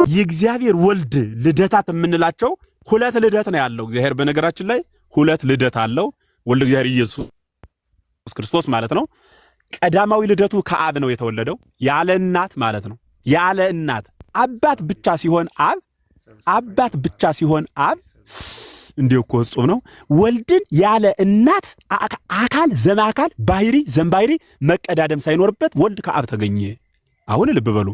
የእግዚአብሔር ወልድ ልደታት የምንላቸው ሁለት ልደት ነው ያለው። እግዚአብሔር በነገራችን ላይ ሁለት ልደት አለው። ወልድ እግዚአብሔር ኢየሱስ ክርስቶስ ማለት ነው። ቀዳማዊ ልደቱ ከአብ ነው የተወለደው፣ ያለ እናት ማለት ነው። ያለ እናት አባት ብቻ ሲሆን አብ እንዲሁ እኮ እጹብ ነው። ወልድን ያለ እናት አካል ዘማካል ባህሪ ዘምባህሪ መቀዳደም ሳይኖርበት ወልድ ከአብ ተገኘ። አሁን ልብ በሉ።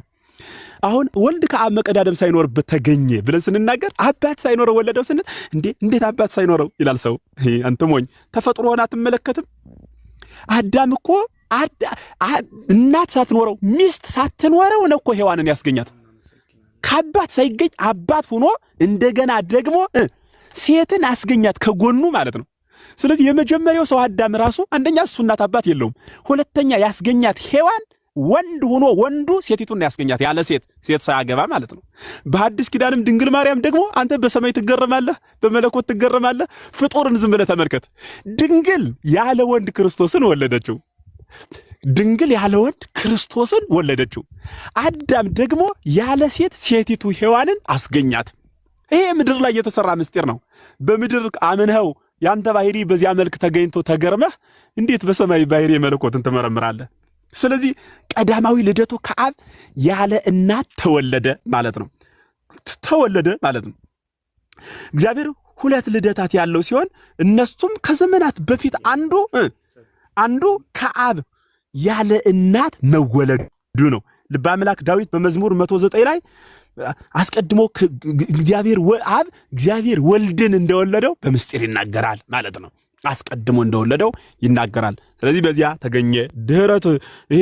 አሁን ወልድ ከአብ መቀዳደም ሳይኖርበት ተገኘ ብለን ስንናገር አባት ሳይኖረው ወለደው ስንል እንዴት አባት ሳይኖረው ይላል ሰው። አንተ ሞኝ ተፈጥሮን አትመለከትም? አዳም እኮ እናት ሳትኖረው ሚስት ሳትኖረው ነው እኮ ሔዋንን ያስገኛት። ከአባት ሳይገኝ አባት ሆኖ እንደገና ደግሞ ሴትን አስገኛት ከጎኑ ማለት ነው። ስለዚህ የመጀመሪያው ሰው አዳም ራሱ አንደኛ እሱ እናት አባት የለውም፣ ሁለተኛ ያስገኛት ሔዋን ወንድ ሆኖ ወንዱ ሴቲቱን ያስገኛት ያለ ሴት ሳያገባ ማለት ነው። በሐዲስ ኪዳንም ድንግል ማርያም ደግሞ አንተ በሰማይ ትገረማለህ፣ በመለኮት ትገረማለህ፣ ፍጡርን ዝም ብለህ ተመልከት። ድንግል ያለ ወንድ ክርስቶስን ወለደችው። ድንግል ያለ ወንድ ክርስቶስን ወለደችው። አዳም ደግሞ ያለ ሴቲቱ ሔዋንን አስገኛት። ይሄ ምድር ላይ የተሰራ ምስጢር ነው። በምድር አምነኸው ያንተ ባህሪ በዚያ መልክ ተገኝቶ ተገርመህ እንዴት በሰማይ ባህሪ መለኮትን ትመረምራለህ? ስለዚህ ቀዳማዊ ልደቱ ከአብ ያለ እናት ተወለደ ማለት ነው። እግዚአብሔር ሁለት ልደታት ያለው ሲሆን እነሱም ከዘመናት በፊት አንዱ ከአብ ያለ እናት መወለዱ ነው። ልበ አምላክ ዳዊት በመዝሙር 109 ላይ አስቀድሞ እግዚአብሔር ወልድን እንደወለደው በምስጢር ይናገራል ማለት ነው። አስቀድሞ እንደወለደው ይናገራል። ስለዚህ በዚያ ተገኘ። ይሄ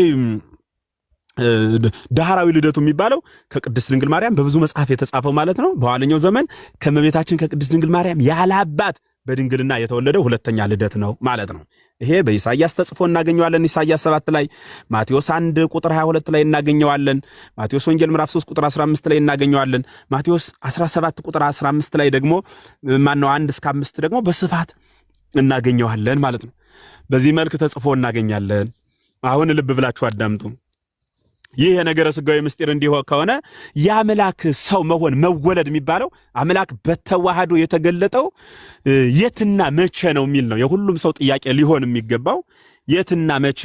ዳህራዊ ልደቱ የሚባለው ከቅድስት ድንግል ማርያም በብዙ መጽሐፍ የተጻፈው ማለት ነው። በኋለኛው ዘመን ከመቤታችን ከቅድስት ድንግል ማርያም ያለ አባት በድንግልና የተወለደው ሁለተኛ ልደት ነው ማለት ነው። ይሄ በኢሳይያስ ተጽፎ እናገኘዋለን። ኢሳይያስ 7 ላይ፣ ማቴዎስ 1 ቁጥር 22 ላይ እናገኘዋለን። ማቴዎስ ወንጌል ምዕራፍ 3 ቁጥር 15 ላይ እናገኘዋለን። ማቴዎስ 17 ቁጥር 15 ላይ ደግሞ 1 እስከ 5 ደግሞ በስፋት እናገኘዋለን ማለት ነው። በዚህ መልክ ተጽፎ እናገኛለን። አሁን ልብ ብላችሁ አዳምጡ። ይህ የነገረ ሥጋዌ ምስጢር እንዲህ ከሆነ የአምላክ ሰው መወለድ የሚባለው አምላክ በተዋህዶ የተገለጠው የትና መቼ ነው የሚል ነው የሁሉም ሰው ጥያቄ ሊሆን የሚገባው። የትና መቼ፣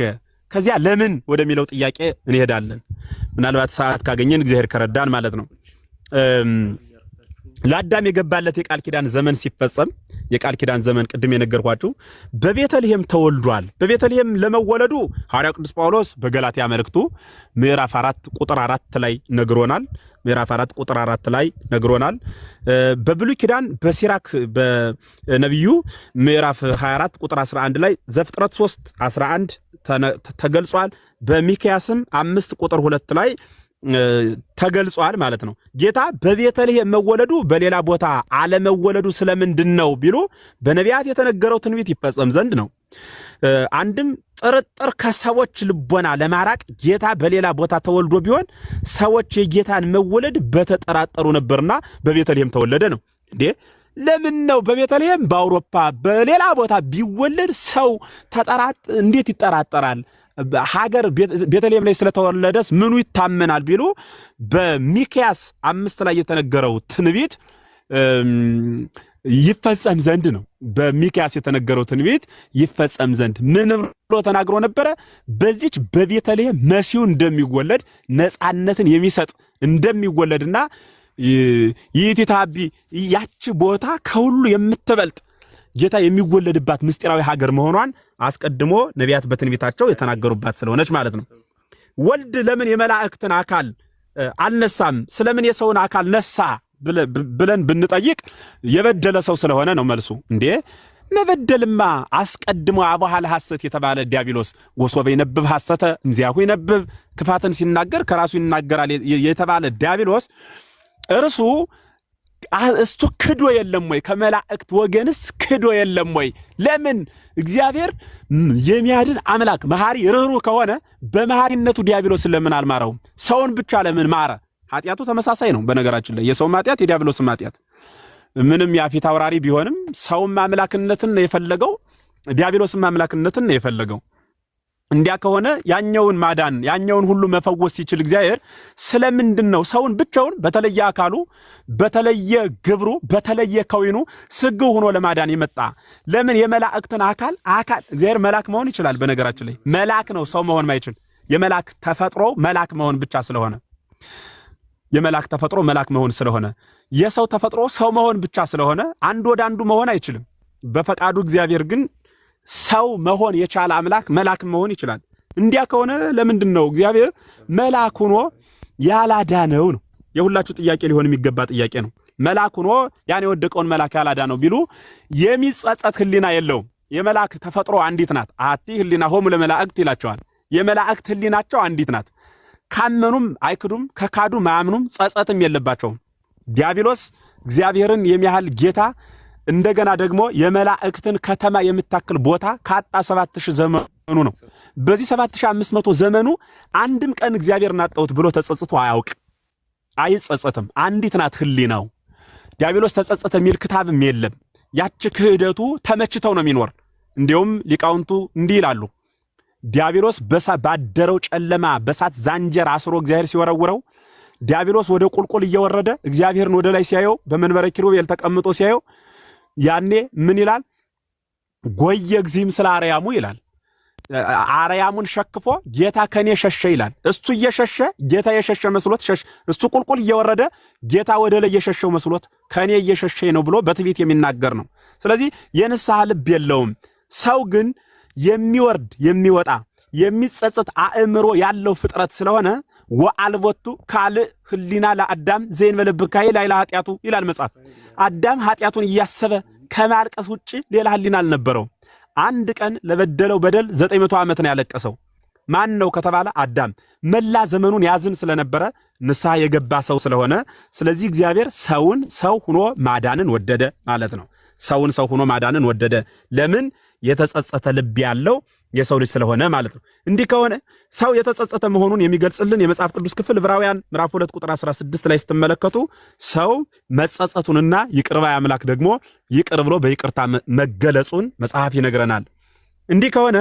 ከዚያ ለምን ወደሚለው ጥያቄ እንሄዳለን። ምናልባት ሰዓት ካገኘን እግዚአብሔር ከረዳን ማለት ነው። ለአዳም የገባለት የቃል ኪዳን ዘመን ሲፈጸም፣ የቃል ኪዳን ዘመን ቅድም የነገርኳችሁ በቤተልሔም ተወልዷል። በቤተልሔም ለመወለዱ ሐዋርያው ቅዱስ ጳውሎስ በገላትያ መልእክቱ ምዕራፍ 4 ቁጥር 4 ላይ ነግሮናል። በብሉይ ኪዳን በሲራክ በነቢዩ ምዕራፍ 24 ቁጥር 11 ላይ ዘፍጥረት 3 11 ተገልጿል። በሚክያስም 5 ቁጥር 2 ላይ ተገልጿል ማለት ነው። ጌታ በቤተልሔም መወለዱ በሌላ ቦታ አለመወለዱ ስለምንድን ነው ቢሉ በነቢያት የተነገረው ትንቢት ይፈጸም ዘንድ ነው። አንድም ጥርጥር ከሰዎች ልቦና ለማራቅ ጌታ በሌላ ቦታ ተወልዶ ቢሆን ሰዎች የጌታን መወለድ በተጠራጠሩ ነበርና በቤተልሔም ተወለደ ነው። ለምን ነው በቤተልሔም? በአውሮፓ በሌላ ቦታ ቢወለድ ሰው እንዴት ይጠራጠራል? ሀገር ቤተልሔም ላይ ስለተወለደስ ምኑ ይታመናል ቢሉ በሚክያስ 5 ላይ የተነገረው ትንቢት ይፈጸም ዘንድ ነው። በሚክያስ የተነገረው ትንቢት ይፈጸም ዘንድ ምን ብሎ ተናግሮ ነበረ? በዚች በቤተልሔም መሲሁ እንደሚወለድ ነፃነትን የሚሰጥ እንደሚወለድና ይቲታቢ ያች ቦታ ከሁሉ የምትበልጥ ጌታ የሚወለድባት ምስጢራዊ ሀገር መሆኗን አስቀድሞ ነቢያት በትንቢታቸው የተናገሩባት ስለሆነች ማለት ነው። ወልድ ለምን የመላእክትን አካል አልነሳም? ስለምን የሰውን አካል ነሳ ብለን ብንጠይቅ የበደለ ሰው ስለሆነ ነው መልሱ። መበደልማ አስቀድሞ አቡሃለ ሐሰት የተባለ ዲያብሎስ ወሶበ ይነብብ ሐሰተ እምዚያሁ ይነብብ ክፋትን ሲናገር ከራሱ ይናገራል የተባለ ዲያብሎስ እርሱ ክዶ የለም ወይ? ከመላእክት ወገንስ ክዶ የለም ወይ? ለምን? እግዚአብሔር የሚያድን አምላክ መሐሪ ርኅሩህ ከሆነ በመሐሪነቱ ዲያብሎስን ለምን አልማረውም? ሰውን ብቻ ለምን ማረ? ኃጢአቱ ተመሳሳይ ነው። በነገራችን ላይ የሰውም ኃጢአት የዲያብሎስም ኃጢአት ምንም ያፊት አውራሪ ቢሆንም ሰውም አምላክነትን ነው የፈለገው፣ ዲያብሎስም አምላክነትን ነው የፈለገው። እንዲያ ከሆነ ያኛውን ማዳን ያኛውን ሁሉ መፈወስ ሲችል እግዚአብሔር ስለምንድን ነው ሰውን ብቻውን በተለየ አካሉ በተለየ ግብሩ በተለየ ከዊኑ ስግው ሆኖ ለማዳን የመጣ? ለምን የመላእክትን አካል እግዚአብሔር መልአክ መሆን ይችላል። በነገራችን ላይ መልአክ ነው ሰው መሆን ማይችል። የመልአክ ተፈጥሮ መልአክ መሆን ብቻ ስለሆነ የመልአክ ተፈጥሮ መልአክ መሆን ስለሆነ የሰው ተፈጥሮ ሰው መሆን ብቻ ስለሆነ አንድ ወደ አንዱ መሆን አይችልም። በፈቃዱ እግዚአብሔር ግን ሰው መሆን የቻለ አምላክ መልአክ መሆን ይችላል። እንዲያ ከሆነ ለምንድን ነው እግዚአብሔር መልአክ ሆኖ ያላዳነው? ነው የሁላችሁ ጥያቄ ሊሆን የሚገባ ጥያቄ ነው። መልአክ ሆኖ ያን የወደቀውን መልአክ ያላዳነው ቢሉ የሚጸጸት ህሊና የለውም። የመልአክ ተፈጥሮ አንዲት ናት። አቲ ህሊና ሆሙ ለመላእክት ይላቸዋል። የመላእክት ህሊናቸው አንዲት ናት። ካመኑም አይክዱም፣ ከካዱ ማያምኑም፣ ጸጸትም የለባቸውም። ዲያብሎስ እግዚአብሔርን የሚያህል ጌታ እንደገና ደግሞ የመላእክትን ከተማ የምታክል ቦታ ካጣ 7000 ዘመኑ ነው። በዚህ 7500 ዘመኑ አንድም ቀን እግዚአብሔርን አጣሁት ብሎ ተጸጽቶ አያውቅ፣ አይጸጸትም። አንዲት ናት ህሊናው። ዲያብሎስ ተጸጸተ የሚል ክታብም የለም። ያች ክህደቱ ተመችተው ነው የሚኖር። እንዲያውም ሊቃውንቱ እንዲህ ይላሉ፣ ዲያብሎስ ባደረው ጨለማ በሳት ዛንጀር አስሮ እግዚአብሔር ሲወረውረው ዲያብሎስ ወደ ቁልቁል እየወረደ እግዚአብሔርን ወደ ላይ ሲያየው በመንበረ ኪሩቤል ተቀምጦ ሲያየው ያኔ ምን ይላል? ጎየ እግዚእም ስለ አርያሙ ይላል። አርያሙን ሸክፎ ጌታ ከኔ ሸሸ ይላል። እሱ እየሸሸ ጌታ የሸሸ መስሎት ሸሽ፣ እሱ ቁልቁል እየወረደ ጌታ ወደ ላይ የሸሸው መስሎት ከኔ እየሸሸ ነው ብሎ በትዕቢት የሚናገር ነው። ስለዚህ የንስሐ ልብ የለውም። ሰው ግን የሚወርድ የሚወጣ የሚጸጸት አእምሮ ያለው ፍጥረት ስለሆነ ወአልቦቱ ካልእ ህሊና ለአዳም ዘይን በልብካይ ላይ ለኃጢአቱ ይላል መጽሐፍ። አዳም ኃጢአቱን እያሰበ ከማልቀስ ውጪ ሌላ ህሊና አልነበረው። አንድ ቀን ለበደለው በደል 900 ዓመት ነው ያለቀሰው። ማን ነው ከተባለ አዳም። መላ ዘመኑን ያዝን ስለነበረ ንስሐ የገባ ሰው ስለሆነ፣ ስለዚህ እግዚአብሔር ሰውን ሰው ሆኖ ማዳንን ወደደ ማለት ነው። ሰውን ሰው ሆኖ ማዳንን ወደደ። ለምን? የተጸጸተ ልብ ያለው የሰው ልጅ ስለሆነ ማለት ነው። እንዲህ ከሆነ ሰው የተጸጸተ መሆኑን የሚገልጽልን የመጽሐፍ ቅዱስ ክፍል ዕብራውያን ምዕራፍ 2 ቁጥር 16 ላይ ስትመለከቱ ሰው መጸጸቱንና ይቅር ባይ አምላክ ደግሞ ይቅር ብሎ በይቅርታ መገለጹን መጽሐፍ ይነግረናል። እንዲህ ከሆነ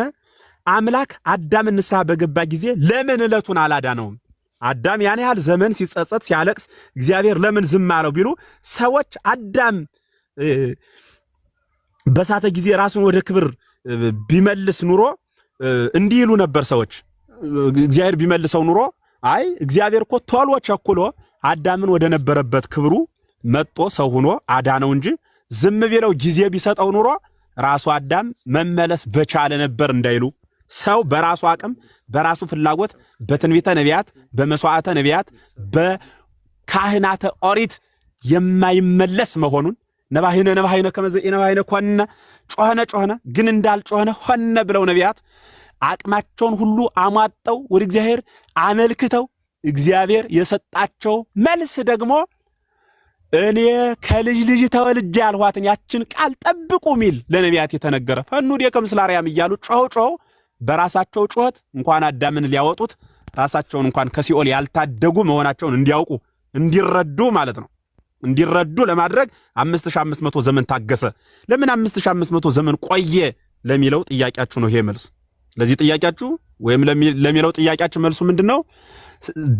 አምላክ አዳም ንስሐ በገባ ጊዜ ለምን ዕለቱን አላዳነውም? አዳም ያን ያህል ዘመን ሲጸጸት ሲያለቅስ እግዚአብሔር ለምን ዝም አለው ቢሉ ሰዎች አዳም በሳተ ጊዜ ራሱን ወደ ክብር ቢመልስ ኑሮ እንዲህ ይሉ ነበር ሰዎች። እግዚአብሔር ቢመልሰው ኑሮ አይ እግዚአብሔር እኮ ቶሎ ቸኩሎ አዳምን ወደ ነበረበት ክብሩ መጥቶ ሰው ሆኖ አዳነው እንጂ ዝም ቢለው ጊዜ ቢሰጠው ኑሮ ራሱ አዳም መመለስ በቻለ ነበር እንዳይሉ፣ ሰው በራሱ አቅም በራሱ ፍላጎት በትንቢተ ነቢያት በመስዋዕተ ነቢያት በካህናተ ኦሪት የማይመለስ መሆኑን ነባሂነ ከመዘኢ ነባሂነ ኮነ ጮኸነ ግን እንዳልጮኸነ ሆነ ብለው ነቢያት አቅማቸውን ሁሉ አሟጠው ወደ እግዚአብሔር አመልክተው እግዚአብሔር የሰጣቸው መልስ ደግሞ እኔ ከልጅ ልጅ ተወልጄ ያልኋትን ያችን ቃል ጠብቁ ሚል ለነቢያት የተነገረ ፈኑ ዲከም ስለ አርያም እያሉ ጮኸው በራሳቸው ጩኸት እንኳን አዳምን ሊያወጡት ራሳቸውን እንኳን ከሲኦል ያልታደጉ መሆናቸውን እንዲያውቁ እንዲረዱ ማለት ነው። እንዲረዱ ለማድረግ 5500 ዘመን ታገሰ። ለምን 5500 ዘመን ቆየ ለሚለው ጥያቄያችሁ ነው ይሄ መልስ። ለዚህ ጥያቄያችሁ ወይም ለሚለው ጥያቄያችሁ መልሱ ምንድነው?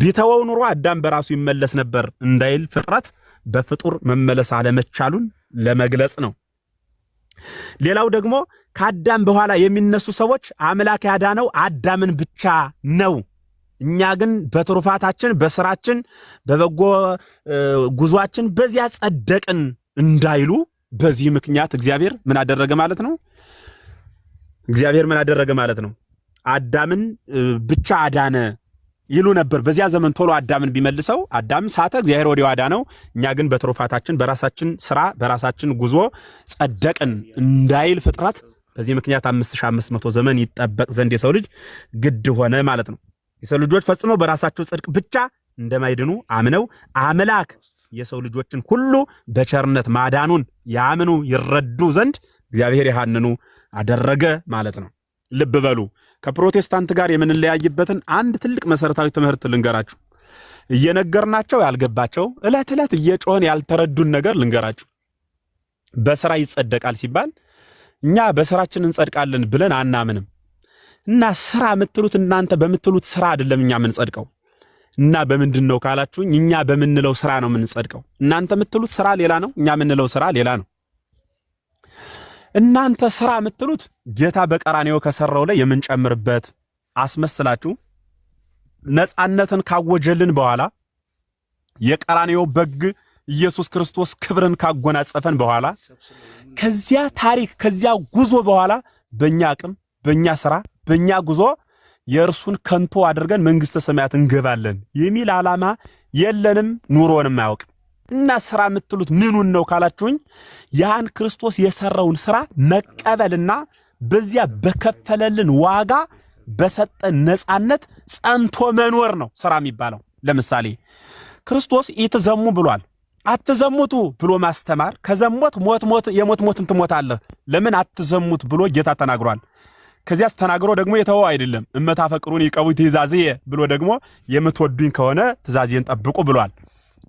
ቢተወው ኑሮ አዳም በራሱ ይመለስ ነበር እንዳይል ፍጥረት በፍጡር መመለስ አለመቻሉን ለመግለጽ ነው። ሌላው ደግሞ ከአዳም በኋላ የሚነሱ ሰዎች አምላክ ያዳነው አዳምን ብቻ ነው፣ እኛ ግን በትሩፋታችን በስራችን በበጎ ጉዟችን በዚያ ጸደቅን እንዳይሉ በዚህ ምክንያት እግዚአብሔር ምን አደረገ ማለት ነው? እግዚአብሔር ምን አደረገ ማለት ነው? አዳምን ብቻ አዳነ ይሉ ነበር። በዚያ ዘመን ቶሎ አዳምን ቢመልሰው አዳም ሳተ፣ እግዚአብሔር ወዲያው አዳነው። እኛ ግን በትሩፋታችን በራሳችን ስራ በራሳችን ጉዞ ጸደቅን እንዳይል ፍጥረት በዚህ ምክንያት 5500 ዘመን ይጠበቅ ዘንድ የሰው ልጅ ግድ ሆነ ማለት ነው። የሰው ልጆች ፈጽመው በራሳቸው ጽድቅ ብቻ እንደማይድኑ አምነው አምላክ የሰው ልጆችን ሁሉ በቸርነት ማዳኑን ያምኑ ይረዱ ዘንድ እግዚአብሔር ያሃንኑ አደረገ ማለት ነው። ልብ በሉ። ከፕሮቴስታንት ጋር የምንለያይበትን አንድ ትልቅ መሰረታዊ ትምህርት ልንገራችሁ። እየነገርናቸው ያልገባቸው ዕለት ዕለት እየጮህን ያልተረዱን ነገር ልንገራችሁ። በስራ ይጸደቃል ሲባል እኛ በስራችን እንጸድቃለን ብለን አናምንም። እና ስራ የምትሉት እናንተ በምትሉት ስራ አይደለም እኛ የምንጸድቀው። እና በምንድነው ካላችሁኝ እኛ በምንለው ስራ ነው የምንጸድቀው። እናንተ የምትሉት ስራ ሌላ ነው፣ እኛ የምንለው ስራ ሌላ ነው። እናንተ ስራ የምትሉት ጌታ በቀራንዮ ከሰራው ላይ የምንጨምርበት አስመስላችሁ ነፃነትን ካወጀልን በኋላ የቀራንዮ በግ ኢየሱስ ክርስቶስ ክብርን ካጎናጸፈን በኋላ ከዚያ ታሪክ ከዚያ ጉዞ በኋላ በእኛ አቅም በእኛ ስራ በእኛ ጉዞ የእርሱን ከንቱ አድርገን መንግሥተ ሰማያት እንገባለን የሚል ዓላማ የለንም፣ ኑሮንም አያውቅም። እና ስራ የምትሉት ምኑን ነው ካላችሁኝ ያን ክርስቶስ የሰራውን ስራ መቀበልና በዚያ በከፈለልን ዋጋ በሰጠን ነፃነት ጸንቶ መኖር ነው ስራ የሚባለው። ለምሳሌ ክርስቶስ ኢትዘሙ ብሏል። አትዘሙቱ ብሎ ማስተማር ከዘሞት ሞት የሞትን ትሞታለህ ለምን አትዘሙት ብሎ ጌታ ተናግሯል። ከዚያስ ተናግሮ ደግሞ የተወው አይደለም። እመታፈቅሩን ይቀቡ ትእዛዝየ ብሎ ደግሞ የምትወዱኝ ከሆነ ትእዛዜን ጠብቁ ብሏል።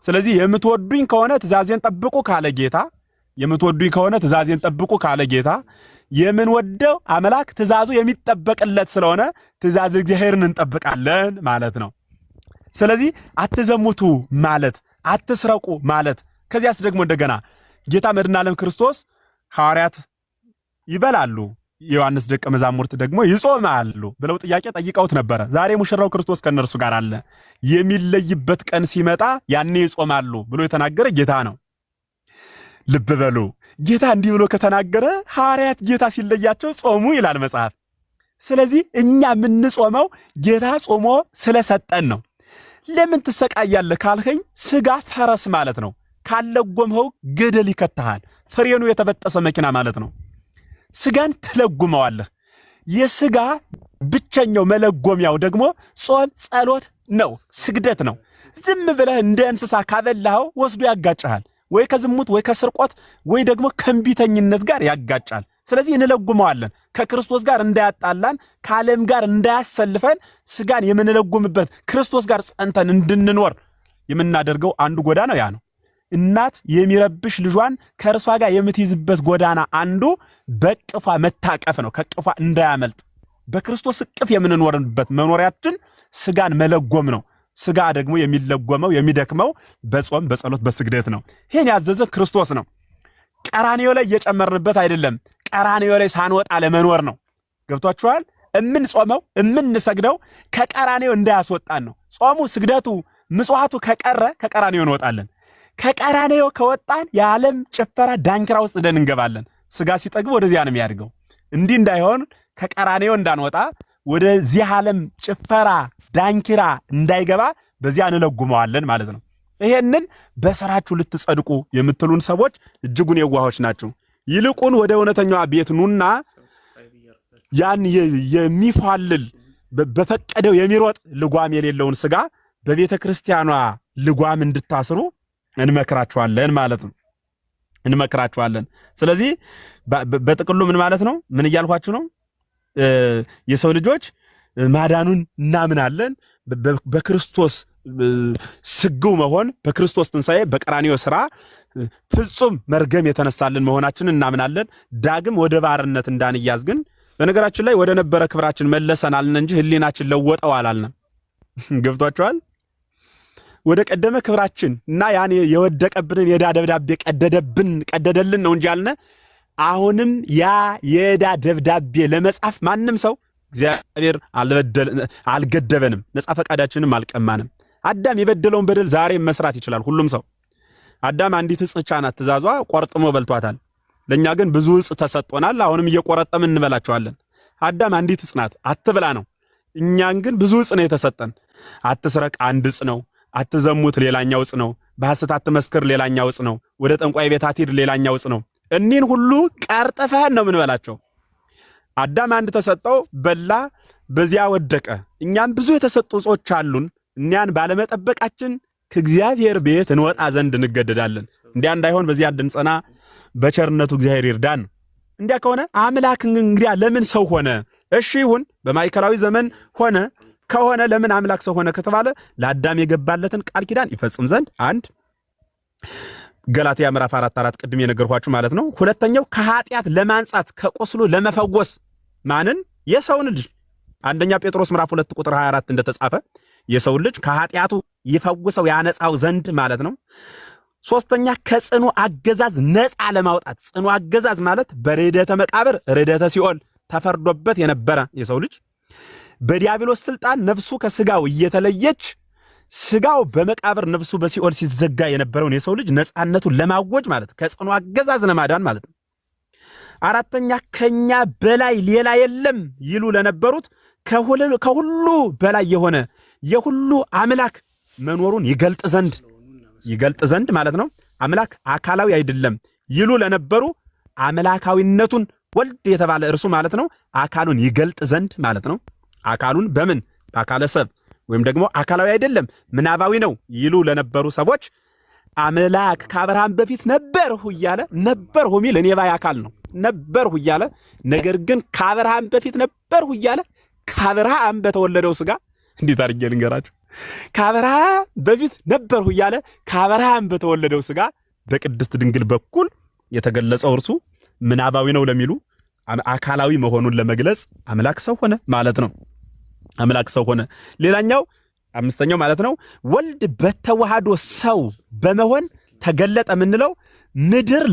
ስለዚህ የምትወዱኝ ከሆነ ትእዛዜን ጠብቁ ካለ ጌታ የምትወዱኝ ከሆነ ትእዛዜን ጠብቁ ካለ ጌታ የምንወደው አምላክ ትእዛዙ የሚጠበቅለት ስለሆነ ትእዛዝ እግዚአብሔርን እንጠብቃለን ማለት ነው። ስለዚህ አትዘሙቱ ማለት አትስረቁ ማለት ከዚያስ ደግሞ እንደገና ጌታ መድኃኔ ዓለም ክርስቶስ ሐዋርያት ይበላሉ ዮሐንስ ደቀ መዛሙርት ደግሞ ይጾማሉ ብለው ጥያቄ ጠይቀውት ነበር። ዛሬ ሙሽራው ክርስቶስ ከነርሱ ጋር አለ፣ የሚለይበት ቀን ሲመጣ ያኔ ይጾማሉ ብሎ የተናገረ ጌታ ነው። ልብ በሉ፣ ጌታ እንዲህ ብሎ ከተናገረ ሐዋርያት ጌታ ሲለያቸው ጾሙ ይላል መጽሐፍ። ስለዚህ እኛ የምንጾመው ጌታ ጾሞ ስለሰጠን ነው። ለምን ትሰቃያለህ ካልኸኝ ስጋ ፈረስ ማለት ነው። ካለጎምኸው ገደል ይከተሃል። ፍሬኑ የተበጠሰ መኪና ማለት ነው። ስጋን ትለጉመዋለህ። የስጋ ብቸኛው መለጎሚያው ደግሞ ጾም፣ ጸሎት ነው፣ ስግደት ነው። ዝም ብለህ እንደ እንስሳ ካበላኸው ወስዶ ያጋጭሃል። ወይ ከዝሙት ወይ ከስርቆት ወይ ደግሞ ከእንቢተኝነት ጋር ያጋጫል። ስለዚህ እንለጉመዋለን። ከክርስቶስ ጋር እንዳያጣላን ከዓለም ጋር እንዳያሰልፈን ስጋን የምንለጉምበት ክርስቶስ ጋር ጸንተን እንድንኖር የምናደርገው አንዱ ጎዳና ያ ነው። እናት የሚረብሽ ልጇን ከእርሷ ጋር የምትይዝበት ጎዳና አንዱ በቅፏ መታቀፍ ነው፣ ከቅፏ እንዳያመልጥ። በክርስቶስ እቅፍ የምንኖርበት መኖሪያችን ስጋን መለጎም ነው። ስጋ ደግሞ የሚለጎመው የሚደክመው በጾም በጸሎት በስግደት ነው። ይሄን ያዘዘ ክርስቶስ ነው። ቀራንዮ ላይ እየጨመርንበት አይደለም። ቀራንዮ ላይ ሳንወጣ ለመኖር ነው። ገብቷችኋል? እምንጾመው እምንሰግደው ከቀራንዮ እንዳያስወጣን ነው። ጾሙ፣ ስግደቱ፣ ምጽዋቱ ከቀረ ከቀራንዮ እንወጣለን። ከቀራንዮ ከወጣን የዓለም ጭፈራ ዳንኪራ ውስጥ ደን እንገባለን። ስጋ ሲጠግብ ወደዚያ ነው የሚያድገው። እንዲህ እንዳይሆን ከቀራንዮ እንዳንወጣ ወደዚህ ዓለም ጭፈራ ዳንኪራ እንዳይገባ በዚያ እንለጉመዋለን ማለት ነው። ይሄንን በሥራችሁ ልትጸድቁ የምትሉን ሰዎች እጅጉን የዋሆች ናችሁ። ይልቁን ወደ እውነተኛዋ ቤት ኑና ያን የሚፋልል በፈቀደው የሚሮጥ ልጓም የሌለውን ስጋ በቤተ ክርስቲያኗ ልጓም እንድታስሩ እንመክራችኋለን ማለት ነው። እንመክራችኋለን። ስለዚህ በጥቅሉ ምን ማለት ነው? ምን እያልኳችሁ ነው? የሰው ልጆች ማዳኑን እናምናለን። በክርስቶስ ስግው መሆን፣ በክርስቶስ ትንሣኤ፣ በቀራንዮ ሥራ ፍጹም መርገም የተነሳልን መሆናችንን እናምናለን። ዳግም ወደ ባርነት እንዳንያዝ ግን በነገራችን ላይ ወደ ነበረ ክብራችን መለሰን አልን እንጂ ሕሊናችን ለወጠው አላልንም። ገብቷችኋል? ወደ ቀደመ ክብራችን እና ያን የወደቀብንን የዕዳ ደብዳቤ ቀደደልን ነው እንጂ ያልነ። አሁንም ያ የዕዳ ደብዳቤ ለመጻፍ ማንም ሰው እግዚአብሔር አልገደበንም፣ ነጻ ፈቃዳችንም አልቀማንም። አዳም የበደለውን በደል ዛሬም መስራት ይችላል ሁሉም ሰው። አዳም አንዲት ዕፅ ብቻ ናት ትእዛዟ፣ ቆርጥሞ በልቷታል። ለእኛ ግን ብዙ ዕፅ ተሰጥቶናል። አሁንም እየቆረጠምን እንበላቸዋለን። አዳም አንዲት ዕፅ ናት አትብላ ነው። እኛን ግን ብዙ ዕፅ ነው የተሰጠን። አትስረቅ አንድ ዕፅ ነው። አትዘሙት ሌላኛው ዕፅ ነው። በሐሰት አትመስክር ሌላኛው ዕፅ ነው። ወደ ጠንቋይ ቤት አትሂድ ሌላኛው ዕፅ ነው። እኒህን ሁሉ ቀርጥፈን ነው የምንበላቸው። አዳም አንድ ተሰጠው በላ፣ በዚያ ወደቀ። እኛም ብዙ የተሰጡ ዕፆች አሉን። እኛን ባለመጠበቃችን ከእግዚአብሔር ቤት እንወጣ ዘንድ እንገደዳለን። እንዲያ እንዳይሆን በዚያ እንድንጸና በቸርነቱ እግዚአብሔር ይርዳን። እንዲያ ከሆነ አምላክ እንግዲያ ለምን ሰው ሆነ? እሺ ይሁን፣ በማዕከላዊ ዘመን ሆነ ከሆነ ለምን አምላክ ሰው ሆነ ከተባለ ለአዳም የገባለትን ቃል ኪዳን ይፈጽም ዘንድ አንድ ገላትያ ምዕራፍ 4 ቅድም የነገርኳችሁ ማለት ነው። ሁለተኛው ከኃጢአት ለማንጻት ከቁስሉ ለመፈወስ ማንን? የሰውን ልጅ አንደኛ ጴጥሮስ ምዕራፍ 2 ቁጥር 24 እንደተጻፈ የሰው ልጅ ከኃጢአቱ ይፈውሰው ያነጻው ዘንድ ማለት ነው። ሶስተኛ ከጽኑ አገዛዝ ነፃ ለማውጣት። ጽኑ አገዛዝ ማለት በርደተ መቃብር ርደተ ሲኦል ተፈርዶበት የነበረ የሰው ልጅ በዲያብሎስ ስልጣን ነፍሱ ከስጋው እየተለየች ስጋው በመቃብር ነፍሱ በሲኦል ሲዘጋ የነበረውን የሰው ልጅ ነፃነቱን ለማወጅ ማለት ከጽኑ አገዛዝ ለማዳን ማለት ነው። አራተኛ ከኛ በላይ ሌላ የለም ይሉ ለነበሩት ከሁሉ በላይ የሆነ የሁሉ አምላክ መኖሩን ይገልጥ ዘንድ ማለት ነው። አምላክ አካላዊ አይደለም ይሉ ለነበሩ አምላካዊነቱን ወልድ የተባለ እርሱ ማለት ነው አካሉን ይገልጥ ዘንድ ማለት ነው። አካሉን በምን በአካለ ሰብ ወይም ደግሞ አካላዊ አይደለም ምናባዊ ነው ይሉ ለነበሩ ሰዎች አምላክ ከአብርሃም በፊት ነበርሁ እያለ ነበርሁ ሚል እኔ ባይ አካል ነው ነበርሁ እያለ ነገር ግን ከአብርሃም በፊት ነበርሁ እያለ ከአብርሃም በተወለደው ስጋ እንዴት አድርጌ ልንገራችሁ? ከአብርሃም በፊት ነበርሁ እያለ ከአብርሃም በተወለደው ስጋ በቅድስት ድንግል በኩል የተገለጸው እርሱ ምናባዊ ነው ለሚሉ አካላዊ መሆኑን ለመግለጽ አምላክ ሰው ሆነ ማለት ነው። አምላክ ሰው ሆነ። ሌላኛው አምስተኛው ማለት ነው ወልድ በተዋህዶ ሰው በመሆን ተገለጠ የምንለው ምድር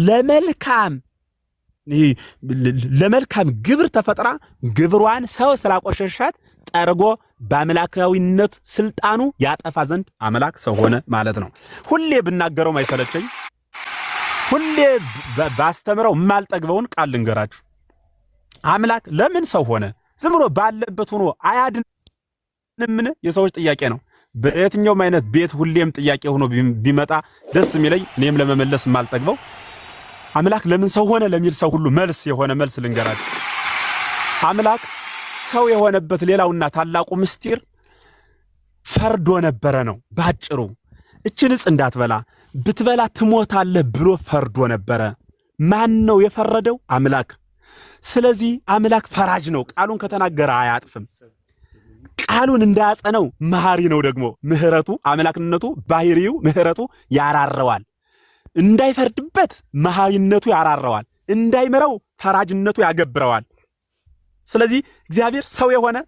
ለመልካም ግብር ተፈጥራ ግብሯን ሰው ስላቆሸሻት ጠርጎ በአምላካዊነት ስልጣኑ ያጠፋ ዘንድ አምላክ ሰው ሆነ ማለት ነው። ሁሌ ብናገረው ማይሰለቸኝ ሁሌ ባስተምረው የማልጠግበውን ቃል ልንገራችሁ። አምላክ ለምን ሰው ሆነ? ዝም ብሎ ባለበት ሆኖ አያድንም? የሰዎች ጥያቄ ነው። በየትኛውም አይነት ቤት ሁሌም ጥያቄ ሆኖ ቢመጣ ደስ የሚለኝ እኔም ለመመለስ የማልጠግበው አምላክ ለምን ሰው ሆነ ለሚል ሰው ሁሉ መልስ የሆነ መልስ ልንገራችሁ። አምላክ ሰው የሆነበት ሌላውና ታላቁ ምስጢር ፈርዶ ነበረ ነው። ባጭሩ እችን ዕፅ እንዳትበላ ብትበላ ትሞታለህ ብሎ ፈርዶ ነበረ። ማን ነው የፈረደው? አምላክ። ስለዚህ አምላክ ፈራጅ ነው። ቃሉን ከተናገረ አያጥፍም። ቃሉን እንዳያጸነው መሐሪ ነው። ደግሞ ምህረቱ አምላክነቱ ባህሪው ምህረቱ ያራረዋል። እንዳይፈርድበት መሐሪነቱ ያራረዋል። እንዳይመረው ፈራጅነቱ ያገብረዋል። ስለዚህ እግዚአብሔር ሰው የሆነ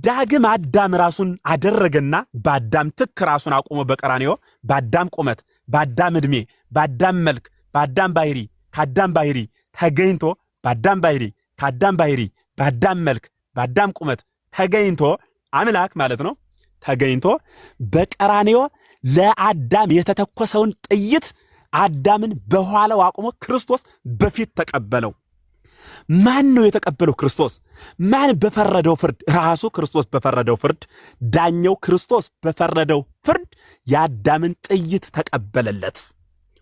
ዳግም አዳም ራሱን አደረገና በአዳም ትክ ራሱን አቆመ በቀራንዮ በአዳም ቁመት በአዳም ዕድሜ በአዳም መልክ በአዳም ባህሪ ከአዳም ባህሪ ተገኝቶ በአዳም ባህሪ ከአዳም ባህሪ በአዳም መልክ በአዳም ቁመት ተገኝቶ አምላክ ማለት ነው ተገኝቶ በቀራንዮ ለአዳም የተተኮሰውን ጥይት አዳምን በኋላው አቆሞ ክርስቶስ በፊት ተቀበለው። ማን ነው የተቀበለው? ክርስቶስ። ማን በፈረደው ፍርድ? ራሱ ክርስቶስ በፈረደው ፍርድ ዳኛው ክርስቶስ በፈረደው ፍርድ የአዳምን ጥይት ተቀበለለት።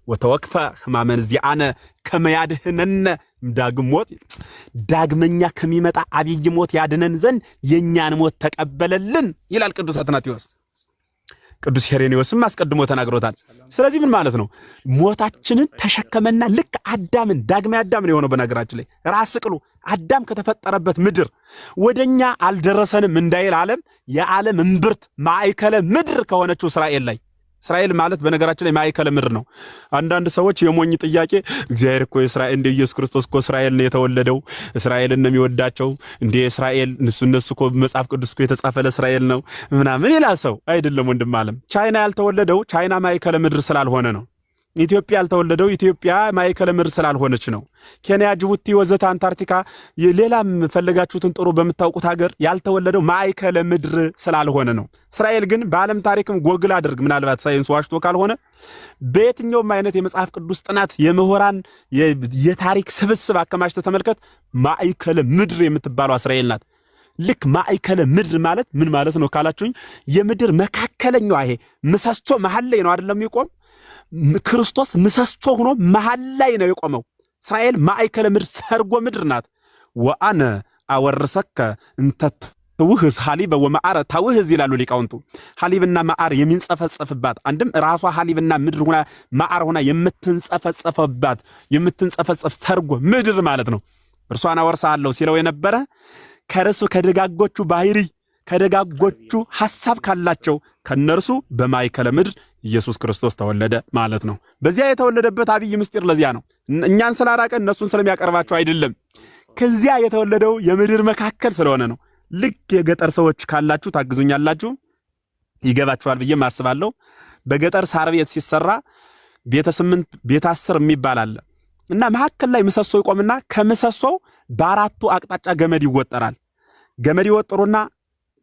ወተወክፈ ሕማመን ዚአነ ከመ ያድኅነነ ዳግም ሞት ዳግመኛ ከሚመጣ አብይ ሞት ያድነን ዘንድ የኛን ሞት ተቀበለልን ይላል ቅዱስ አትናቴዎስ። ቅዱስ ሄሬኔዎስም አስቀድሞ ተናግሮታል። ስለዚህ ምን ማለት ነው? ሞታችንን ተሸከመና ልክ አዳምን ዳግማዊ አዳም ነው የሆነው። በነገራችን ላይ ራስ ቅሉ አዳም ከተፈጠረበት ምድር ወደኛ አልደረሰንም እንዳይል ዓለም የዓለም እምብርት ማዕከለ ምድር ከሆነችው እስራኤል ማለት በነገራችን ላይ ማዕከለ ምድር ነው። አንዳንድ ሰዎች የሞኝ ጥያቄ እግዚአብሔር እኮ እስራኤል እንደ ኢየሱስ ክርስቶስ እኮ እስራኤል ነው የተወለደው፣ እስራኤልን ነው የሚወዳቸው እንደ እስራኤል እነሱ እኮ መጽሐፍ ቅዱስ እኮ የተጻፈ ለእስራኤል ነው ምናምን ይላል ሰው። አይደለም ወንድም ዓለም። ቻይና ያልተወለደው ቻይና ማዕከለ ምድር ስላልሆነ ነው። ኢትዮጵያ ያልተወለደው ኢትዮጵያ ማዕከለ ምድር ስላልሆነች ነው። ኬንያ፣ ጅቡቲ ወዘተ አንታርክቲካ ሌላም ፈለጋችሁትን ጥሩ በምታውቁት ሀገር ያልተወለደው ማዕከለ ምድር ስላልሆነ ነው። እስራኤል ግን በዓለም ታሪክም ጎግል አድርግ፣ ምናልባት ሳይንስ ዋሽቶ ካልሆነ በየትኛውም አይነት የመጽሐፍ ቅዱስ ጥናት የምሁራን የታሪክ ስብስብ አከማችተ ተመልከት። ማዕከለ ምድር የምትባለው እስራኤል ናት። ልክ ማዕከለ ምድር ማለት ምን ማለት ነው ካላችሁኝ፣ የምድር መካከለኛው ይሄ ምሰሶ መሃል ላይ ነው አይደለም የሚቆም ክርስቶስ ምሰሶ ሆኖ መሃል ላይ ነው የቆመው። እስራኤል ማዕከለ ምድር ሰርጎ ምድር ናት። ወአነ አወርሰከ እንተ ትውህዝ ሐሊበ ወመዓረ ታውህዝ ይላሉ ሊቃውንቱ። ሐሊብና መዓር የሚንጸፈጸፍባት አንድም ራሷ ሐሊብና ምድር ሆና መዓር ሆና የምትንጸፈጸፍ ሰርጎ ምድር ማለት ነው። እርሷን አወርሳለሁ ሲለው የነበረ ከርሱ ከደጋጎቹ ባህሪ ከደጋጎቹ ሐሳብ ካላቸው ከነርሱ በማዕከለ ምድር ኢየሱስ ክርስቶስ ተወለደ ማለት ነው። በዚያ የተወለደበት አብይ ምስጢር ለዚያ ነው። እኛን ስላራቀ እነሱን ስለሚያቀርባቸው አይደለም። ከዚያ የተወለደው የምድር መካከል ስለሆነ ነው። ልክ የገጠር ሰዎች ካላችሁ ታግዙኛላችሁ፣ ይገባችኋል ብዬ ማስባለሁ። በገጠር ሳር ቤት ሲሰራ ቤተ 8 ቤተ 10 የሚባል አለ እና መሐከል ላይ ምሰሶ ይቆምና ከምሰሶው በአራቱ አቅጣጫ ገመድ ይወጠራል። ገመድ ይወጥሩና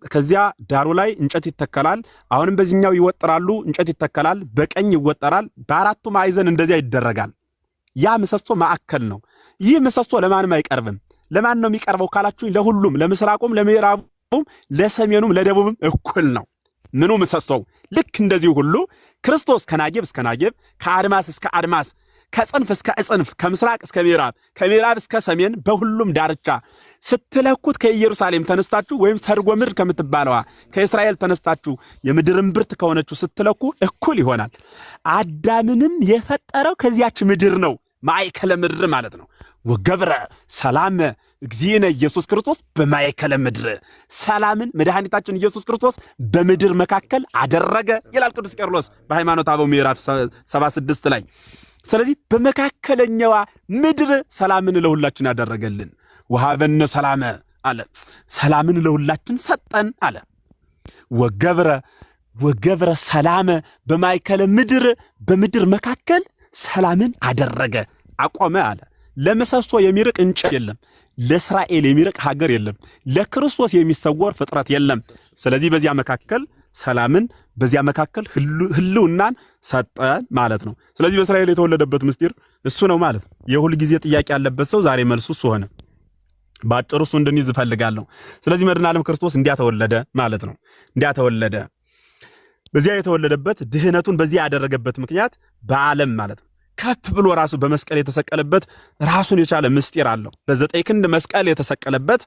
ከዚያ ዳሩ ላይ እንጨት ይተከላል። አሁንም በዚህኛው ይወጥራሉ፣ እንጨት ይተከላል፣ በቀኝ ይወጠራል። በአራቱ ማዕዘን እንደዚያ ይደረጋል። ያ ምሰሶ ማዕከል ነው። ይህ ምሰሶ ለማንም አይቀርብም። ለማን ነው የሚቀርበው ካላችሁኝ፣ ለሁሉም፣ ለምስራቁም፣ ለምዕራቡም፣ ለሰሜኑም፣ ለደቡብም እኩል ነው። ምኑ ምሰሶው። ልክ እንደዚህ ሁሉ ክርስቶስ ከናጌብ እስከ ናጌብ፣ ከአድማስ እስከ አድማስ፣ ከጽንፍ እስከ ጽንፍ፣ ከምስራቅ እስከ ምዕራብ፣ ከምዕራብ እስከ ሰሜን በሁሉም ዳርቻ ስትለኩት ከኢየሩሳሌም ተነስታችሁ ወይም ሰርጎ ምድር ከምትባለዋ ከእስራኤል ተነስታችሁ የምድር እምብርት ከሆነችው ስትለኩ እኩል ይሆናል። አዳምንም የፈጠረው ከዚያች ምድር ነው፣ ማእከለ ምድር ማለት ነው። ወገብረ ሰላም እግዚእነ ኢየሱስ ክርስቶስ በማእከለ ምድር፣ ሰላምን መድኃኒታችን ኢየሱስ ክርስቶስ በምድር መካከል አደረገ ይላል ቅዱስ ቄርሎስ በሃይማኖተ አበው ምዕራፍ 76 ላይ። ስለዚህ በመካከለኛዋ ምድር ሰላምን ለሁላችን ያደረገልን። ወሀበነ ሰላመ አለ፣ ሰላምን ለሁላችን ሰጠን አለ። ወገብረ ሰላመ በማእከለ ምድር፣ በምድር መካከል ሰላምን አደረገ አቆመ አለ። ለምሰሶ የሚርቅ እንጨት የለም፣ ለእስራኤል የሚርቅ ሀገር የለም፣ ለክርስቶስ የሚሰወር ፍጥረት የለም። ስለዚህ በዚያ መካከል ሰላምን፣ በዚያ መካከል ህልውናን ሰጠን ማለት ነው። ስለዚህ በእስራኤል የተወለደበት ምስጢር እሱ ነው ማለት ነው። የሁል ጊዜ ጥያቄ ያለበት ሰው ዛሬ መልሱ እሱ ሆነ። ባጭሩ እሱ እንድንይዝ እፈልጋለሁ። ስለዚህ መድኃኔ ዓለም ክርስቶስ እንዲያተወለደ ማለት ነው። እንዲያተወለደ በዚያ የተወለደበት ድህነቱን በዚያ ያደረገበት ምክንያት በዓለም ማለት ነው ከፍ ብሎ ራሱ በመስቀል የተሰቀለበት ራሱን የቻለ ምስጢር አለው። በ9 ክንድ መስቀል የተሰቀለበት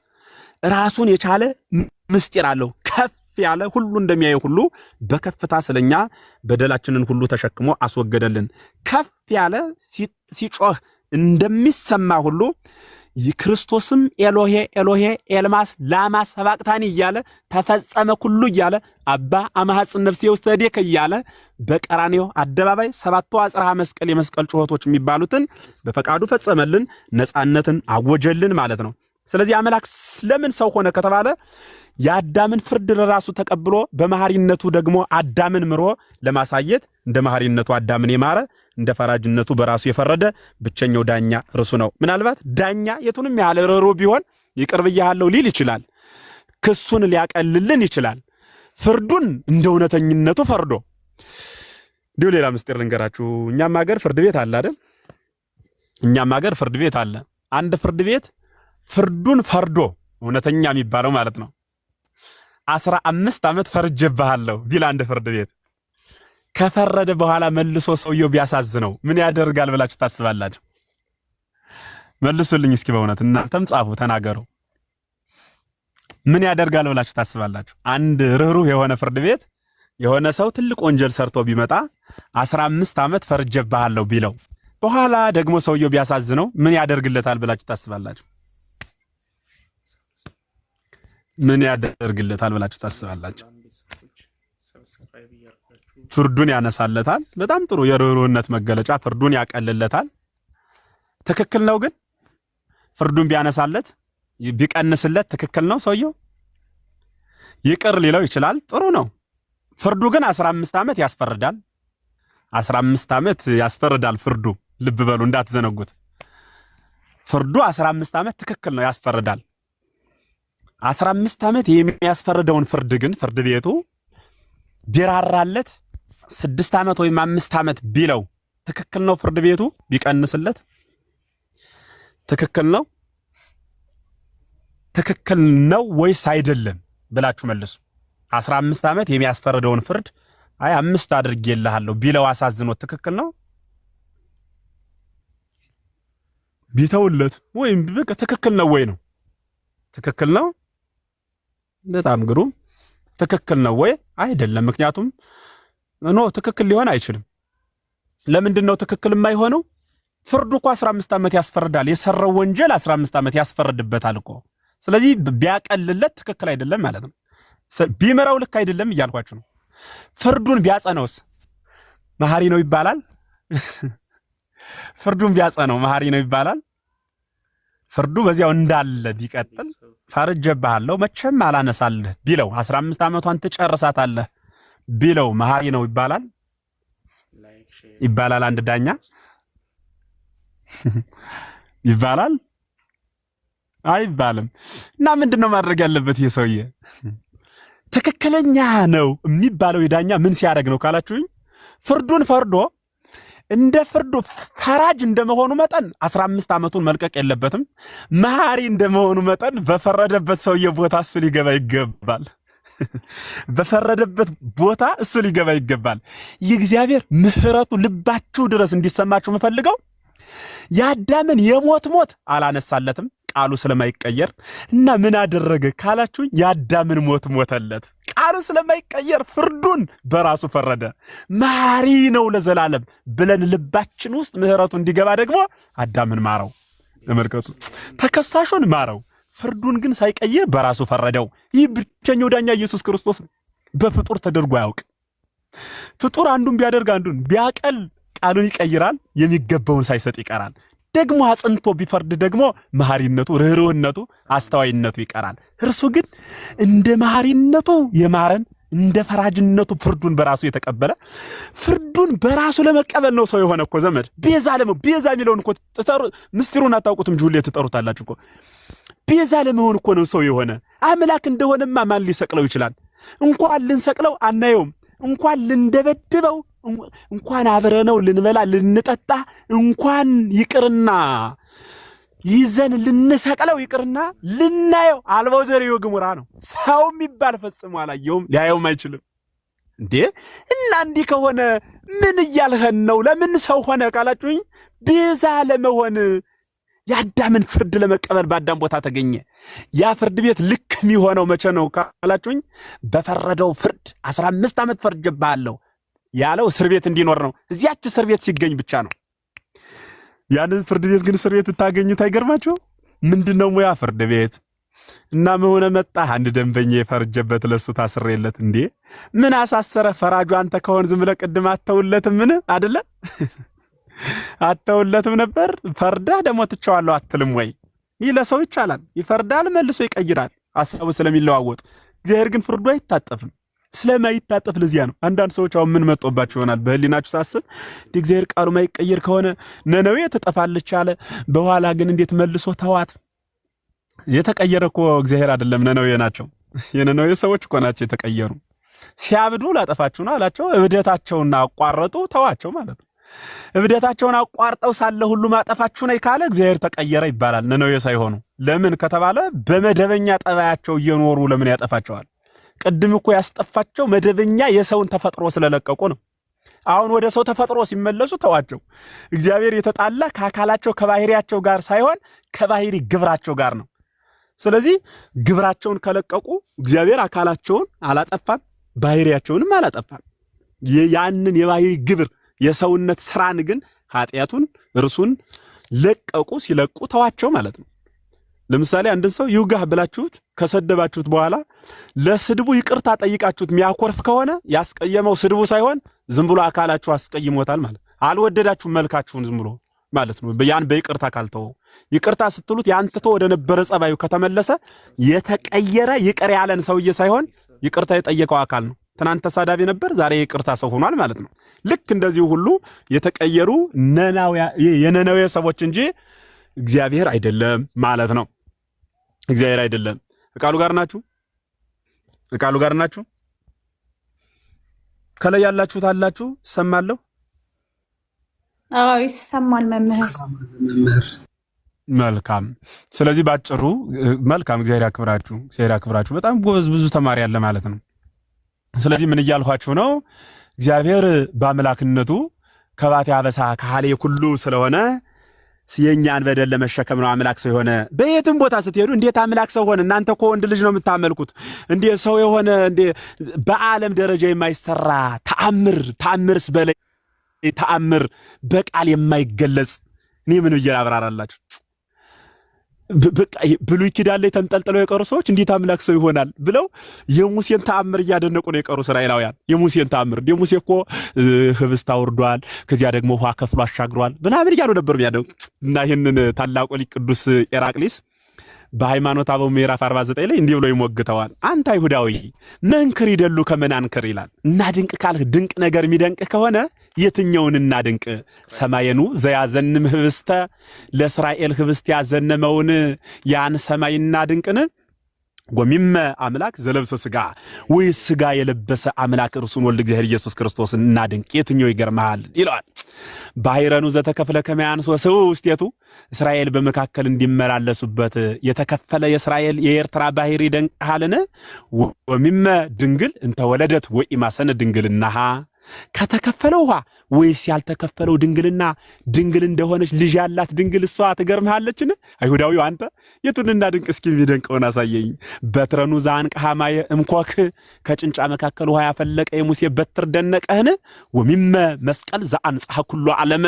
ራሱን የቻለ ምስጢር አለው። ከፍ ያለ ሁሉ እንደሚያየው ሁሉ በከፍታ ስለኛ በደላችንን ሁሉ ተሸክሞ አስወገደልን። ከፍ ያለ ሲጮህ እንደሚሰማ ሁሉ ክርስቶስም ኤሎሄ ኤሎሄ ኤልማስ ላማ ሰባቅታኒ እያለ ተፈጸመ ሁሉ እያለ አባ አማሐጽን ነፍሴ ውስተ እዴከ እያለ በቀራንዮ አደባባይ 7ቱ አጽርሐ መስቀል የመስቀል ጩኸቶች የሚባሉትን በፈቃዱ ፈጸመልን፣ ነፃነትን አወጀልን ማለት ነው። ስለዚህ አምላክ ለምን ሰው ሆነ ከተባለ የአዳምን ፍርድ ለራሱ ተቀብሎ በመሐሪነቱ ደግሞ አዳምን ምሮ ለማሳየት እንደ መሐሪነቱ አዳምን የማረ እንደ ፈራጅነቱ በራሱ የፈረደ ብቸኛው ዳኛ እርሱ ነው። ምናልባት ዳኛ የቱንም ያህል ርኅሩህ ቢሆን ይቅር ብያለሁ ሊል ይችላል። ክሱን ሊያቀልልን ይችላል። ፍርዱን እንደ እውነተኝነቱ ፈርዶ እንዲሁ ሌላ ምስጢር ልንገራችሁ። እኛም ሀገር ፍርድ ቤት አለ አይደል? እኛም ሀገር ፍርድ ቤት አለ። አንድ ፍርድ ቤት ፍርዱን ፈርዶ እውነተኛ የሚባለው ማለት ነው 15 ዓመት ፈርጀብሃለሁ ቢል አንድ ፍርድ ቤት ከፈረደ በኋላ መልሶ ሰውየው ቢያሳዝነው ምን ያደርጋል ብላችሁ ታስባላችሁ? መልሱልኝ እስኪ በእውነት እናንተም ጻፉ፣ ተናገሩ። ምን ያደርጋል ብላችሁ ታስባላችሁ? አንድ ርኅሩህ የሆነ ፍርድ ቤት የሆነ ሰው ትልቅ ወንጀል ሰርቶ ቢመጣ 15 ዓመት ፈርጀብሃለሁ ቢለው በኋላ ደግሞ ሰውየው ቢያሳዝነው ምን ያደርግለታል ብላችሁ ታስባላችሁ? ምን ያደርግለታል ብላችሁ ታስባላችሁ? ፍርዱን ያነሳለታል። በጣም ጥሩ የርኅሩህነት መገለጫ ፍርዱን ያቀልለታል። ትክክል ነው። ግን ፍርዱን ቢያነሳለት ቢቀንስለት ትክክል ነው። ሰውየው ይቅር ሊለው ይችላል። ጥሩ ነው። ፍርዱ ግን 15 ዓመት ያስፈርዳል። 15 ዓመት ያስፈርዳል ፍርዱ። ልብ በሉ እንዳትዘነጉት። ፍርዱ 15 ዓመት ትክክል ነው፣ ያስፈርዳል። 15 ዓመት የሚያስፈርደውን ፍርድ ግን ፍርድ ቤቱ ቢራራለት 6 ዓመት ወይም 5 ዓመት ቢለው ትክክል ነው። ፍርድ ቤቱ ቢቀንስለት ትክክል ነው። ትክክል ነው ወይስ አይደለም ብላችሁ መልሱ። 15 ዓመት የሚያስፈርደውን ፍርድ አይ 5 አድርጌልሃለሁ ቢለው አሳዝኖት ትክክል ነው። ቢተውለት ወይም በቃ ትክክል ነው ወይ ነው? ትክክል ነው። በጣም ግሩም። ትክክል ነው ወይ? አይደለም። ምክንያቱም ትክክል ሊሆን አይችልም። ለምንድን ነው ትክክል የማይሆነው? ፍርዱ እኮ 15 ዓመት ያስፈርዳል። የሰራው ወንጀል 15 ዓመት ያስፈርድበታል እኮ። ስለዚህ ቢያቀልለት ትክክል አይደለም ማለት ነው። ቢመራው ልክ አይደለም እያልኳችሁ ነው። ፍርዱን ቢያጸነውስ መሐሪ ነው ይባላል? ፍርዱን ቢያጸነው መሐሪ ነው ይባላል? ፍርዱ በዚያው እንዳለ ቢቀጥል ፈርጀብሃለሁ መቼም አላነሳልህ ቢለው 15 ዓመቷን ትጨርሳታለህ ቢለው መሐሪ ነው ይባላል ይባላል? አንድ ዳኛ ይባላል አይባልም? እና ምንድነው ማድረግ ያለበት ይሄ ሰውዬ? ትክክለኛ ነው የሚባለው የዳኛ ምን ሲያደርግ ነው ካላችሁኝ፣ ፍርዱን ፈርዶ እንደ ፍርዱ ፈራጅ እንደመሆኑ መጠን 15 ዓመቱን መልቀቅ የለበትም። መሐሪ እንደመሆኑ መጠን በፈረደበት ሰውዬ ቦታ እሱ ሊገባ ይገባል። በፈረደበት ቦታ እሱ ሊገባ ይገባል። የእግዚአብሔር ምሕረቱ ልባችሁ ድረስ እንዲሰማችሁ የምፈልገው የአዳምን የሞት ሞት አላነሳለትም ቃሉ ስለማይቀየር። እና ምን አደረገ ካላችሁኝ የአዳምን ሞት ሞተለት። ቃሉ ስለማይቀየር ፍርዱን በራሱ ፈረደ። መሐሪ ነው ለዘላለም ብለን ልባችን ውስጥ ምሕረቱ እንዲገባ ደግሞ አዳምን ማረው። ተመልከቱ፣ ተከሳሹን ማረው፣ ፍርዱን ግን ሳይቀየር በራሱ ፈረደው። ይህ ብቸኛው ዳኛ ኢየሱስ ክርስቶስ በፍጡር ተደርጎ አያውቅ። ፍጡር አንዱን ቢያደርግ አንዱን ቢያቀል ቃሉን ይቀይራል፣ የሚገባውን ሳይሰጥ ይቀራል። ደግሞ አጽንቶ ቢፈርድ ደግሞ መሐሪነቱ፣ ርኅሩህነቱ፣ አስተዋይነቱ ይቀራል። እርሱ ግን እንደ መሐሪነቱ የማረን እንደ ፈራጅነቱ ፍርዱን በራሱ የተቀበለ ፍርዱን በራሱ ለመቀበል ነው ሰው የሆነ እኮ ዘመድ። ቤዛ ቤዛ የሚለውን እኮ ምስጢሩን አታውቁትም፣ ጁሌ ትጠሩታላችሁ እኮ። ቤዛ ለመሆን እኮ ነው ሰው የሆነ። አምላክ እንደሆነማ ማን ሊሰቅለው ይችላል? እንኳን ልንሰቅለው አናየውም፣ እንኳን ልንደበድበው፣ እንኳን አብረነው ልንበላ ልንጠጣ እንኳን ይቅርና ይዘን ልንሰቅለው ይቅርና ልናየው አልባው ዘሪው ግሙራ ነው። ሰው የሚባል ፈጽሞ አላየውም፣ ሊያየውም አይችልም። እንዴ እና እንዲህ ከሆነ ምን እያልኸን ነው? ለምን ሰው ሆነ ካላችሁኝ፣ ቤዛ ለመሆን የአዳምን ፍርድ ለመቀበል በአዳም ቦታ ተገኘ። ያ ፍርድ ቤት ልክ የሚሆነው መቼ ነው ካላችሁኝ፣ በፈረደው ፍርድ 15 ዓመት ፈርጀብሃለሁ ያለው እስር ቤት እንዲኖር ነው። እዚያች እስር ቤት ሲገኝ ብቻ ነው። ያንን ፍርድ ቤት ግን እስር ቤት ብታገኙት አይገርማችሁ? ምንድነው ሙያ ፍርድ ቤት እና መሆነ መጣ አንድ ደንበኛ የፈርጀበት ለሱ ታስሬለት። እንዴ ምን አሳሰረ? ፈራጁ አንተ ከሆን ዝም ብለህ ቅድም አተውለትም ምን አይደለ? አተውለትም ነበር። ፈርዳህ ደግሞ ትቸዋለሁ አትልም ወይ? ይህ ለሰው ይቻላል። ይፈርዳል መልሶ ይቀይራል ሐሳቡ ስለሚለዋወጥ። እግዚአብሔር ግን ፍርዱ አይታጠፍም። ስለማይታጠፍ ለዚያ ነው አንዳንድ ሰዎች አሁን ምን መጥቶባቸው ይሆናል በህሊናችሁ ሳስብ፣ እግዚአብሔር ቃሉ ማይቀየር ከሆነ ነነዌ ትጠፋለች አለ። በኋላ ግን እንዴት መልሶ ተዋት? የተቀየረ እኮ እግዚአብሔር አይደለም ነነዌ ናቸው። የነነዌ ሰዎች እኮ ናቸው የተቀየሩ። ሲያብዱ ላጠፋችሁ ነው አላቸው። እብደታቸውን አቋረጡ፣ ተዋቸው ማለት ነው። እብደታቸውን አቋርጠው ሳለ ሁሉ ማጠፋችሁ ነው ካለ እግዚአብሔር ተቀየረ ይባላል። ነነዌ ሳይሆኑ ለምን ከተባለ በመደበኛ ጠባያቸው እየኖሩ ለምን ያጠፋቸዋል? ቅድም እኮ ያስጠፋቸው መደበኛ የሰውን ተፈጥሮ ስለለቀቁ ነው። አሁን ወደ ሰው ተፈጥሮ ሲመለሱ ተዋቸው። እግዚአብሔር የተጣላ ከአካላቸው ከባህሪያቸው ጋር ሳይሆን ከባህሪ ግብራቸው ጋር ነው። ስለዚህ ግብራቸውን ከለቀቁ እግዚአብሔር አካላቸውን አላጠፋም፣ ባህሪያቸውንም አላጠፋም። ያንን የባህሪ ግብር የሰውነት ስራን ግን ኃጢአቱን እርሱን ለቀቁ። ሲለቁ ተዋቸው ማለት ነው። ለምሳሌ አንድን ሰው ይውጋህ ብላችሁት ከሰደባችሁት በኋላ ለስድቡ ይቅርታ ጠይቃችሁት የሚያኮርፍ ከሆነ ያስቀየመው ስድቡ ሳይሆን ዝም ብሎ አካላችሁ አስቀይሞታል ማለት። አልወደዳችሁም መልካችሁን ዝም ብሎ ማለት ነው። ያን በይቅርታ ካልተወው፣ ይቅርታ ስትሉት ያን ትቶ ወደ ነበረ ጸባዩ ከተመለሰ የተቀየረ ይቅር ያለን ሰውዬ ሳይሆን ይቅርታ የጠየቀው አካል ነው። ትናንት ተሳዳቢ ነበር፣ ዛሬ ይቅርታ ሰው ሆኗል ማለት ነው። ልክ እንደዚህ ሁሉ የተቀየሩ የነነዌ ሰዎች እንጂ እግዚአብሔር አይደለም ማለት ነው። እግዚአብሔር አይደለም። ቃሉ ጋር ናችሁ? ቃሉ ጋር ናችሁ? ከላይ ያላችሁት አላችሁ? ሰማለሁ። አዎ ይሰማል መምህር። መልካም። ስለዚህ ባጭሩ መልካም፣ እግዚአብሔር ያክብራችሁ፣ እግዚአብሔር ያክብራችሁ። በጣም ጎበዝ ብዙ ተማሪ ያለ ማለት ነው። ስለዚህ ምን እያልኋችሁ ነው? እግዚአብሔር በአምላክነቱ ከባቴ አበሳ ካህሌ ኩሉ ስለሆነ የኛን በደል ለመሸከም ነው አምላክ ሰው የሆነ። በየትም ቦታ ስትሄዱ እንዴት አምላክ ሰው ሆነ? እናንተ እኮ ወንድ ልጅ ነው የምታመልኩት። እንዴት ሰው የሆነ እንዴ! በዓለም ደረጃ የማይሰራ ተአምርስ በላይ ተአምር በቃል የማይገለጽ እኔ ምን ብዬ አብራራላችሁ? በቃ ብሉይ ኪዳን ላይ ተንጠልጥለው የቀሩ ሰዎች እንዴት አምላክ ሰው ይሆናል ብለው የሙሴን ተአምር እያደነቁ ነው የቀሩ እስራኤላውያን። የሙሴን ተአምር ሙሴ እኮ ህብስት አውርዷል፣ ከዚያ ደግሞ ውሃ ከፍሎ አሻግሯል ምናምን እያሉ ነበር የሚያደንቁ። እና ይህንን ታላቁ ሊቅ ቅዱስ ኤራቅሊስ በሃይማኖተ አበው ምዕራፍ 49 ላይ እንዲህ ብሎ ይሞግተዋል። አንተ አይሁዳዊ መንክር ይደሉ ከመናንክር ይላል። እና ድንቅ ካልህ ድንቅ ነገር የሚደንቅ ከሆነ የትኛውን እና ድንቅ? ሰማየኑ ዘያዘንም ህብስተ ለእስራኤል ህብስት ያዘነመውን ያን ሰማይና ድንቅን ወሚመ አምላክ ዘለብሰ ስጋ ወይ ስጋ የለበሰ አምላክ እርሱን ወልድ እግዚአብሔር ኢየሱስ ክርስቶስን እና ድንቅ የትኛው ይገርምሃል ይለዋል። ባሕረኑ ዘተከፍለ ከመያንስ ወስው ውስጤቱ እስራኤል በመካከል እንዲመላለሱበት የተከፈለ የእስራኤል የኤርትራ ባሕር ይደንቅሃልን? ወሚመ ድንግል እንተወለደት ወኢማሰነ ድንግልናሃ ከተከፈለው ውሃ ወይስ ያልተከፈለው ድንግልና ድንግል እንደሆነች ልጅ ያላት ድንግል እሷ ትገርምሃለችን? አይሁዳዊው አንተ የቱንና ድንቅ እስኪ የሚደንቀውን አሳየኝ። በትረኑ ዛንቀሃ ማየ እምኮክ ከጭንጫ መካከል ውሃ ያፈለቀ የሙሴ በትር ደነቀህን? ወሚመ መስቀል ዘአንጽሐ ኩሉ ዓለመ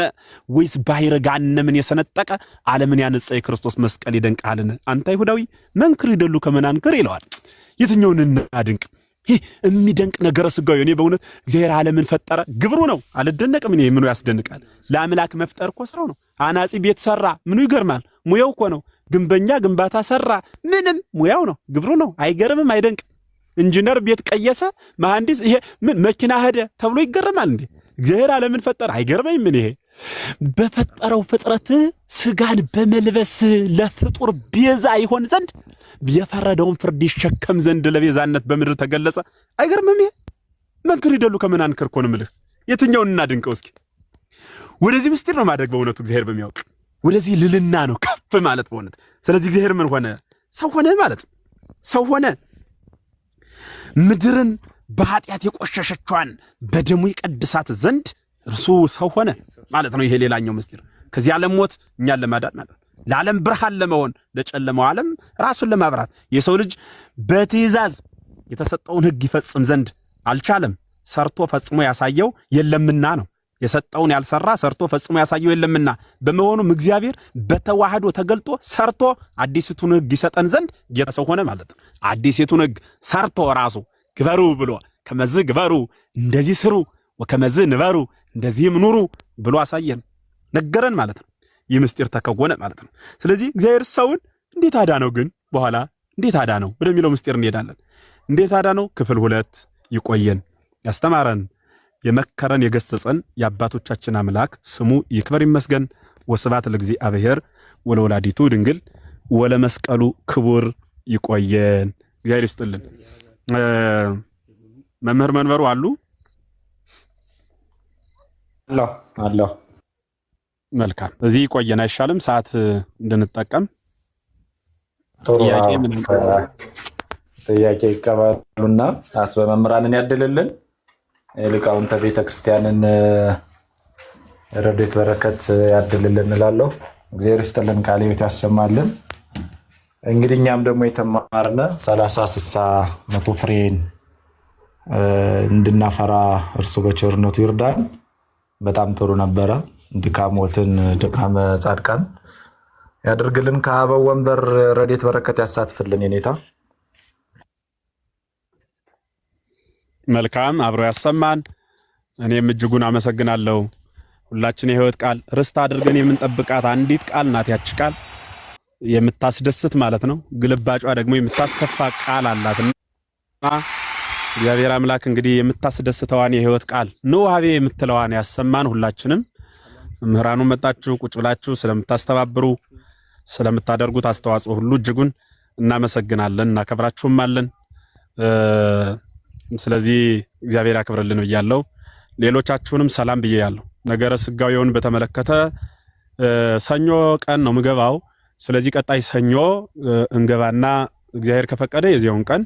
ወይስ ባሕረ ገሃነምን የሰነጠቀ ዓለምን ያነጸ የክርስቶስ መስቀል ይደንቅሃልን? አንተ አይሁዳዊ መንክር ይደሉ ከመናንክር ይለዋል። የትኛውንና ድንቅ? ይህ የሚደንቅ ነገረ ስጋዊ እኔ በእውነት እግዚአብሔር ዓለምን ፈጠረ ግብሩ ነው አልደነቅም። እኔ ምኑ ያስደንቃል? ለአምላክ መፍጠር እኮ ስራው ነው። አናጺ ቤት ሰራ ምኑ ይገርማል? ሙያው እኮ ነው። ግንበኛ ግንባታ ሰራ ምንም ሙያው ነው፣ ግብሩ ነው። አይገርምም? አይደንቅ? ኢንጂነር ቤት ቀየሰ፣ መሐንዲስ ይሄ ምን መኪና ሄደ ተብሎ ይገርማል እንዴ? እግዚአብሔር ዓለምን ፈጠረ አይገርመኝ? ምን ይሄ በፈጠረው ፍጥረት ስጋን በመልበስ ለፍጡር ቤዛ ይሆን ዘንድ የፈረደውን ፍርድ ይሸከም ዘንድ ለቤዛነት በምድር ተገለጸ። አይገርምም? ይሄ መንክር ይደሉ ከመናንክር እኮ ነው የምልህ። የትኛውን እናድንቀው እስኪ? ወደዚህ ምስጢር ነው ማድረግ በእውነቱ እግዚአብሔር በሚያውቅ ወደዚህ ልልና ነው ከፍ ማለት በእውነት። ስለዚህ እግዚአብሔር ምን ሆነ? ሰው ሆነ ማለት ነው። ሰው ሆነ ምድርን በኃጢአት የቆሸሸቿን በደሙ ይቀድሳት ዘንድ እርሱ ሰው ሆነ ማለት ነው። ይሄ ሌላኛው ምስጢር ከዚህ ዓለም ሞት እኛን ለማዳን ማለት ነው። ለዓለም ብርሃን ለመሆን ለጨለማው ዓለም ራሱን ለማብራት የሰው ልጅ በትእዛዝ የተሰጠውን ሕግ ይፈጽም ዘንድ አልቻለም። ሰርቶ ፈጽሞ ያሳየው የለምና ነው። የሰጠውን ያልሰራ ሰርቶ ፈጽሞ ያሳየው የለምና በመሆኑም እግዚአብሔር በተዋህዶ ተገልጦ ሰርቶ አዲሲቱን ሕግ ይሰጠን ዘንድ ጌታ ሰው ሆነ ማለት ነው። አዲሲቱን ሕግ ሰርቶ ራሱ ግበሩ ብሎ ከመዝ ግበሩ እንደዚህ ስሩ ወከመዝ ንበሩ እንደዚህም ኑሩ ብሎ አሳየን ነገረን ማለት ነው። ይህ ምስጢር ተከወነ ማለት ነው። ስለዚህ እግዚአብሔር ሰውን እንዴት አዳነው? ግን በኋላ እንዴት አዳነው ወደሚለው ምስጢር እንሄዳለን። እንዴት አዳነው? ክፍል 2 ይቆየን። ያስተማረን የመከረን የገሰጸን የአባቶቻችን አምላክ ስሙ ይክበር ይመስገን። ወስብሐት ለእግዚአብሔር ወለወላዲቱ ድንግል ወለመስቀሉ ክቡር። ይቆየን። እግዚአብሔር ይስጥልን። መምህር መንበሩ አሉ? አሎ መልካም። እዚህ ቆየን አይሻልም? ሰዓት እንድንጠቀም ጥያቄ ይቀበሉና አስበ መምህራንን ያድልልን። ሊቃውንተ ቤተ ክርስቲያንን ረድኤት በረከት ያድልልን እላለሁ። እግዚአብሔር ይስጥልን፣ ቃለ ሕይወት ያሰማልን። እንግዲህ እኛም ደግሞ የተማርነ 30 60 100 ፍሬን እንድናፈራ እርሱ በቸርነቱ ይርዳን። በጣም ጥሩ ነበረ። ድካሞትን ድካመ ጻድቃን ያደርግልን። ከአበው ወንበር ረድኤት በረከት ያሳትፍልን። የኔታ መልካም አብሮ ያሰማን። እኔም እጅጉን አመሰግናለሁ። ሁላችን የሕይወት ቃል ርስት አድርገን የምንጠብቃት አንዲት ቃል ናት። ያች ቃል የምታስደስት ማለት ነው። ግልባጯ ደግሞ የምታስከፋ ቃል አላትና እግዚአብሔር አምላክ እንግዲህ የምታስደስተዋን የሕይወት ቃል ንዋቤ የምትለዋን ያሰማን። ሁላችንም መምህራኑ መጣችሁ ቁጭ ብላችሁ ስለምታስተባብሩ ስለምታደርጉት አስተዋጽኦ ሁሉ እጅጉን እናመሰግናለን፣ እናከብራችሁማለን። ስለዚህ እግዚአብሔር ያክብርልን ብያለሁ። ሌሎቻችሁንም ሰላም ብያለሁ። ነገረ ስጋዊውን በተመለከተ ሰኞ ቀን ነው ምገባው። ስለዚህ ቀጣይ ሰኞ እንገባና እግዚአብሔር ከፈቀደ የዚያውን ቀን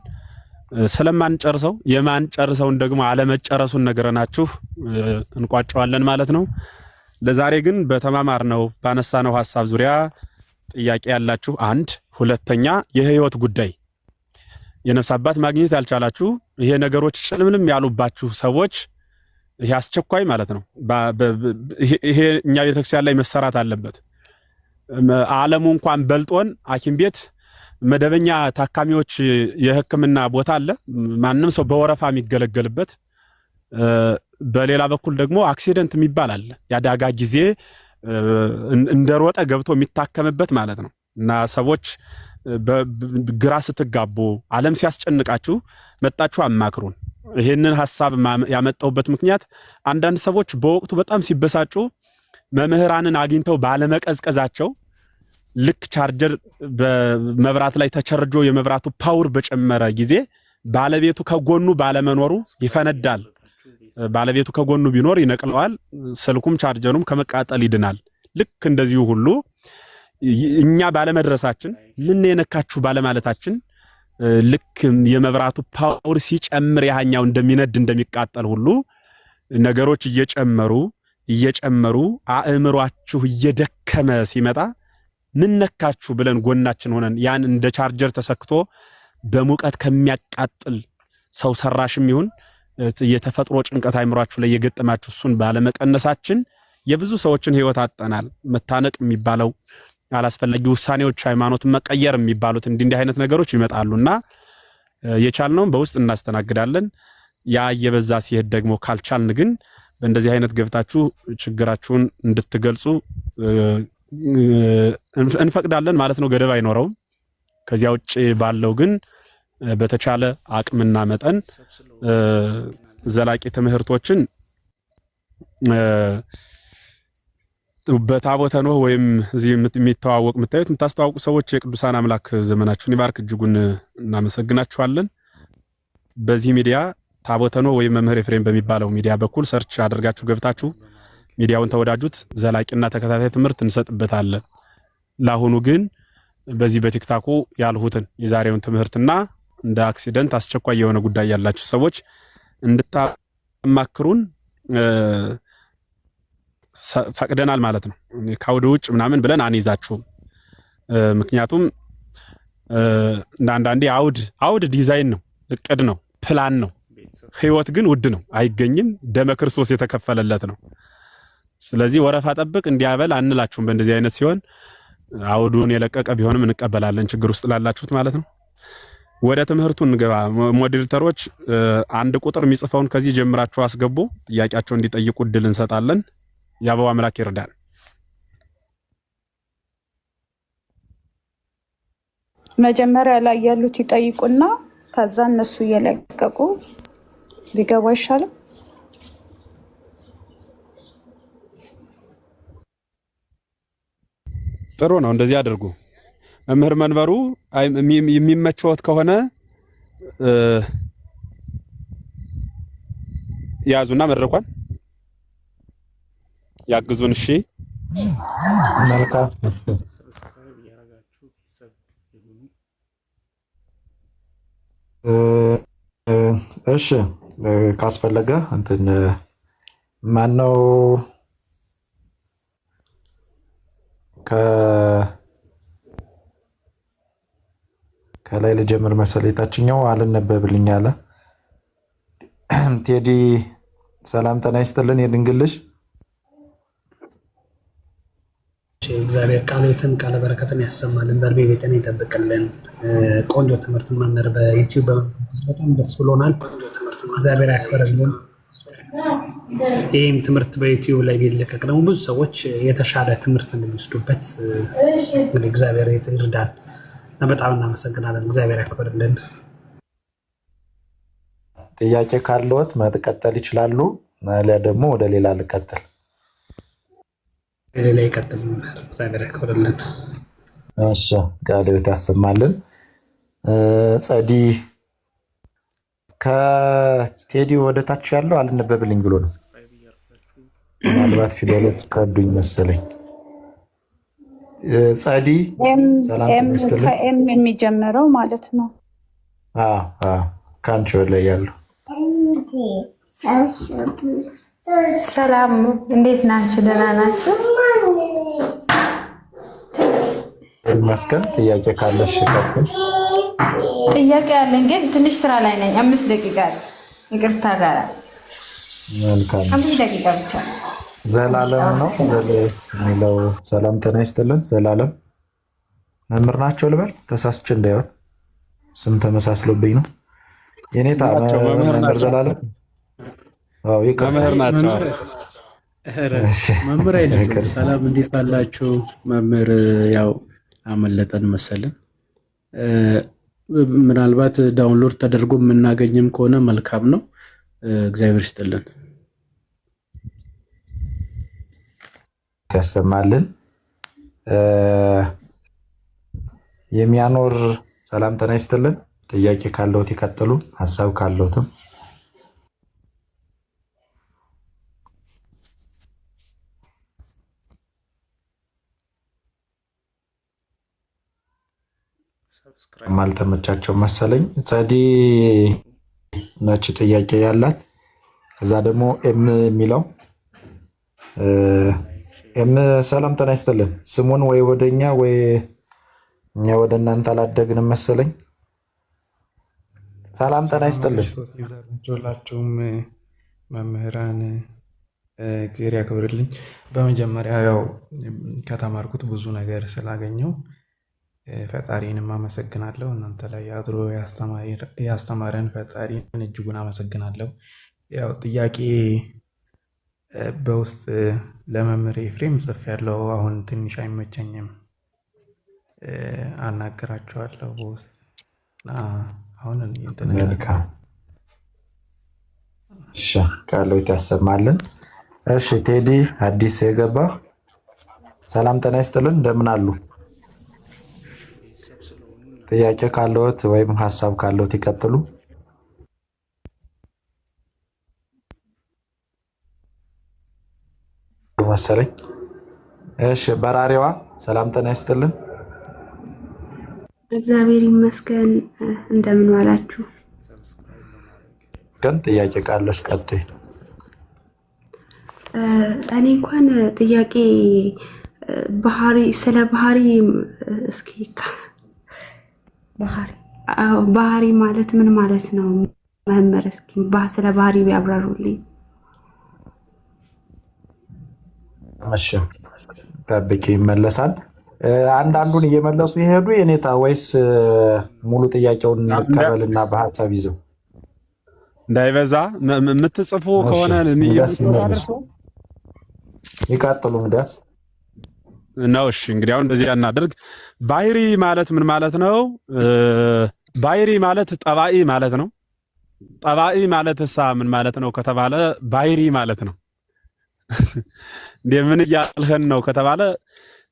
ስለማንጨርሰው የማንጨርሰውን ደግሞ አለመጨረሱን ነገረናችሁ እንቋጨዋለን ማለት ነው። ለዛሬ ግን በተማማርነው ባነሳነው ሐሳብ ዙሪያ ጥያቄ ያላችሁ አንድ፣ ሁለተኛ የሕይወት ጉዳይ የነፍስ አባት ማግኘት ያልቻላችሁ ይሄ ነገሮች ጭልምልም ያሉባችሁ ሰዎች ይሄ አስቸኳይ ማለት ነው። ይሄ እኛ ቤተክርስቲያን ላይ መሰራት አለበት። ዓለሙ እንኳን በልጦን ሐኪም ቤት መደበኛ ታካሚዎች የሕክምና ቦታ አለ፣ ማንም ሰው በወረፋ የሚገለገልበት። በሌላ በኩል ደግሞ አክሲደንት የሚባል አለ። ያዳጋ ጊዜ እንደሮጠ ገብቶ የሚታከምበት ማለት ነው። እና ሰዎች ግራ ስትጋቡ ዓለም ሲያስጨንቃችሁ መጣችሁ አማክሩን። ይሄንን ሐሳብ ያመጣሁበት ምክንያት አንዳንድ ሰዎች በወቅቱ በጣም ሲበሳጩ መምህራንን አግኝተው ባለመቀዝቀዛቸው ልክ ቻርጀር በመብራት ላይ ተቸርጆ የመብራቱ ፓወር በጨመረ ጊዜ ባለቤቱ ከጎኑ ባለመኖሩ ይፈነዳል። ባለቤቱ ከጎኑ ቢኖር ይነቅለዋል፣ ስልኩም ቻርጀሩም ከመቃጠል ይድናል። ልክ እንደዚሁ ሁሉ እኛ ባለመድረሳችን ምን የነካችሁ ባለማለታችን ልክ የመብራቱ ፓወር ሲጨምር ያኛው እንደሚነድ እንደሚቃጠል ሁሉ ነገሮች እየጨመሩ አእምሯችሁ እየደከመ ሲመጣ ምን ነካችሁ ብለን ጎናችን ሆነን ያን እንደ ቻርጀር ተሰክቶ በሙቀት ከሚያቃጥል ሰው ሰራሽም ይሁን የተፈጥሮ ጭንቀት አይምሯችሁ ላይ የገጠማችሁ እሱን ባለመቀነሳችን የብዙ ሰዎችን ህይወት አጠናል። መታነቅ የሚባለው አላስፈላጊ ውሳኔዎች፣ ሃይማኖትን መቀየር የሚባሉት እንዲህ አይነት ነገሮች ይመጣሉና የቻልነውን በውስጥ እናስተናግዳለን። ያ እየበዛ ሲሄድ ደግሞ ካልቻልን ግን በእንደዚህ አይነት ገብታችሁ ችግራችሁን እንድትገልጹ እንፈቅዳለን ማለት ነው። ገደብ አይኖረውም። ከዚያ ውጭ ባለው ግን በተቻለ አቅምና መጠን ዘላቂ ትምህርቶችን በታቦተ ኖህ ወይም እዚህ የሚተዋወቅ የምታስተዋውቁ ሰዎች የቅዱሳን አምላክ ዘመናችሁን ይባርክ። እጅጉን እናመሰግናችኋለን። በዚህ ሚዲያ ታቦተ ኖህ ወይም መምህር ኤፍሬም በሚባለው ሚዲያ በኩል ሰርች አድርጋችሁ ገብታችሁ ሚዲያውን ተወዳጁት። ዘላቂና ተከታታይ ትምህርት እንሰጥበታለን። ለአሁኑ ግን በዚህ በቲክታኩ ያልሁትን የዛሬውን ትምህርትና እንደ አክሲደንት አስቸኳይ የሆነ ጉዳይ ያላችሁ ሰዎች እንድታማክሩን ፈቅደናል ማለት ነው። ከአውደ ውጭ ምናምን ብለን አንይዛችሁም። ምክንያቱም አንዳንዴ አውድ ዲዛይን ነው፣ እቅድ ነው፣ ፕላን ነው። ህይወት ግን ውድ ነው፣ አይገኝም። ደመ ክርስቶስ የተከፈለለት ነው። ስለዚህ ወረፋ ጠብቅ እንዲያበል አንላችሁም። በእንደዚህ አይነት ሲሆን አውዱን የለቀቀ ቢሆንም እንቀበላለን፣ ችግር ውስጥ ላላችሁት ማለት ነው። ወደ ትምህርቱ እንገባ። ሞዴሬተሮች አንድ ቁጥር የሚጽፈውን ከዚህ ጀምራችሁ አስገቡ። ጥያቄያቸውን እንዲጠይቁ እድል እንሰጣለን። ያበው አምላክ ይርዳል። መጀመሪያ ላይ ያሉት ይጠይቁና ከዛ እነሱ እየለቀቁ ቢገቡ አይሻልም? ጥሩ ነው። እንደዚህ አድርጉ። መምህር መንበሩ የሚመቸዎት ከሆነ ያዙና መድረኳን ያግዙን። እሺ፣ መልካም። እሺ፣ ካስፈለገ እንትን ማነው ከላይ ልጀምር መሰለኝ። የታችኛው አልነበብልኝ አለ። ቴዲ ሰላም ጤና ይስጥልን። የድንግልሽ እግዚአብሔር ቃልትን ቃለ በረከትን ያሰማልን፣ በእድሜ ቤትን ይጠብቅልን። ቆንጆ ትምህርት መምህር በዩቲዩብ በጣም ደስ ብሎናል። እግዚአብሔር ያክብርልን። ይህም ትምህርት በዩቲዩብ ላይ ቢለቀቅ ደግሞ ብዙ ሰዎች የተሻለ ትምህርት እንዲወስዱበት እግዚአብሔር ይርዳል። በጣም እናመሰግናለን። እግዚአብሔር ያክብርልን። ጥያቄ ካለዎት መቀጠል ይችላሉ። አሊያ ደግሞ ወደ ሌላ ልቀጥል? ሌላ ይቀጥል። እግዚአብሔር ያክብርልን። እሺ፣ ቃለ ሕይወት ያሰማልን። ጸዲ ከቴዲ ወደ ታች ያለው አልነበብልኝ ብሎ ነው። ምናልባት ፊደሎች ከዱኝ መሰለኝ። ጸዲ ከኤም የሚጀምረው ማለት ነው። ከአንቺ ላይ ያለው ሰላም፣ እንዴት ናችሁ? ደህና ናችሁ? ይመስገን። ጥያቄ ካለሽ ቀጥል። ጥያቄ አለኝ ግን ትንሽ ስራ ላይ ነኝ። 5 ደቂቃ ይቅርታ ጋር። መልካም፣ 5 ደቂቃ ብቻ። ዘላለም ነው የሚለው። ሰላም ጤና ይስጥልን። ዘላለም መምህር ናቸው ልበል? ተሳስቼ እንዳይሆን ስም ተመሳስሎብኝ ነው። የኔታ መምህር ዘላለም? አዎ፣ መምህር ናቸው። መምህር አይደለም። ሰላም እንዴት አላችሁ? መምህር ያው አመለጠን መሰለን። ምናልባት ዳውንሎድ ተደርጎ የምናገኝም ከሆነ መልካም ነው። እግዚአብሔር ይስጥልን ያሰማልን። የሚያኖር ሰላም ጤና ይስጥልን። ጥያቄ ካለዎት ይቀጥሉ፣ ሀሳብ ካለዎትም አልተመቻቸው መሰለኝ። ጸዲ ነች ጥያቄ ያላት። ከዛ ደግሞ ኤም የሚለው ኤም ሰላም ጤና ይስጥልን። ስሙን ወይ ወደኛ ወይ እኛ ወደ እናንተ አላደግንም መሰለኝ። ሰላም ጤና ይስጥልን። ሁላችሁም መምህራን እግዚአብሔር ያክብርልኝ። በመጀመሪያ ያው ከተማርኩት ብዙ ነገር ስላገኘው ፈጣሪንም አመሰግናለሁ። እናንተ ላይ አድሮ ያስተማረን ፈጣሪን እጅጉን አመሰግናለሁ። ያው ጥያቄ በውስጥ ለመምህር ኤፍሬም ጽፌያለሁ። አሁን ትንሽ አይመቸኝም፣ አናግራቸዋለሁ በውስጥ አሁን ካለው ያሰማልን። እሺ ቴዲ አዲስ የገባ ሰላም ጤና ይስጥልን። እንደምን አሉ? ጥያቄ ካለዎት ወይም ሀሳብ ካለዎት ይቀጥሉ። መሰለኝ። እሺ በራሪዋ ሰላም ጤና ይስጥልን። እግዚአብሔር ይመስገን። እንደምን ዋላችሁ? ግን ጥያቄ ካለሽ ቀጥይ። እኔ እንኳን ጥያቄ ስለ ባህሪ እስኪ ባህሪ ማለት ምን ማለት ነው መምህር? እስኪ ስለ ባህሪ ቢያብራሩልኝ። እሺ ጠብቂ፣ ይመለሳል። አንዳንዱን እየመለሱ ይሄዱ የኔታ ወይስ ሙሉ ጥያቄውን እንቀበልና በሀሳብ ይዘው እንዳይበዛ የምትጽፉ ከሆነ ይቀጥሉ እንዲያስ ነው። እሺ እንግዲህ አሁን እንደዚህ እናድርግ። ባህሪ ማለት ምን ማለት ነው? ባህሪ ማለት ጠባኢ ማለት ነው። ጠባኢ ማለት ምን ማለት ነው ከተባለ ባህሪ ማለት ነው። ምን እያልከን ነው ከተባለ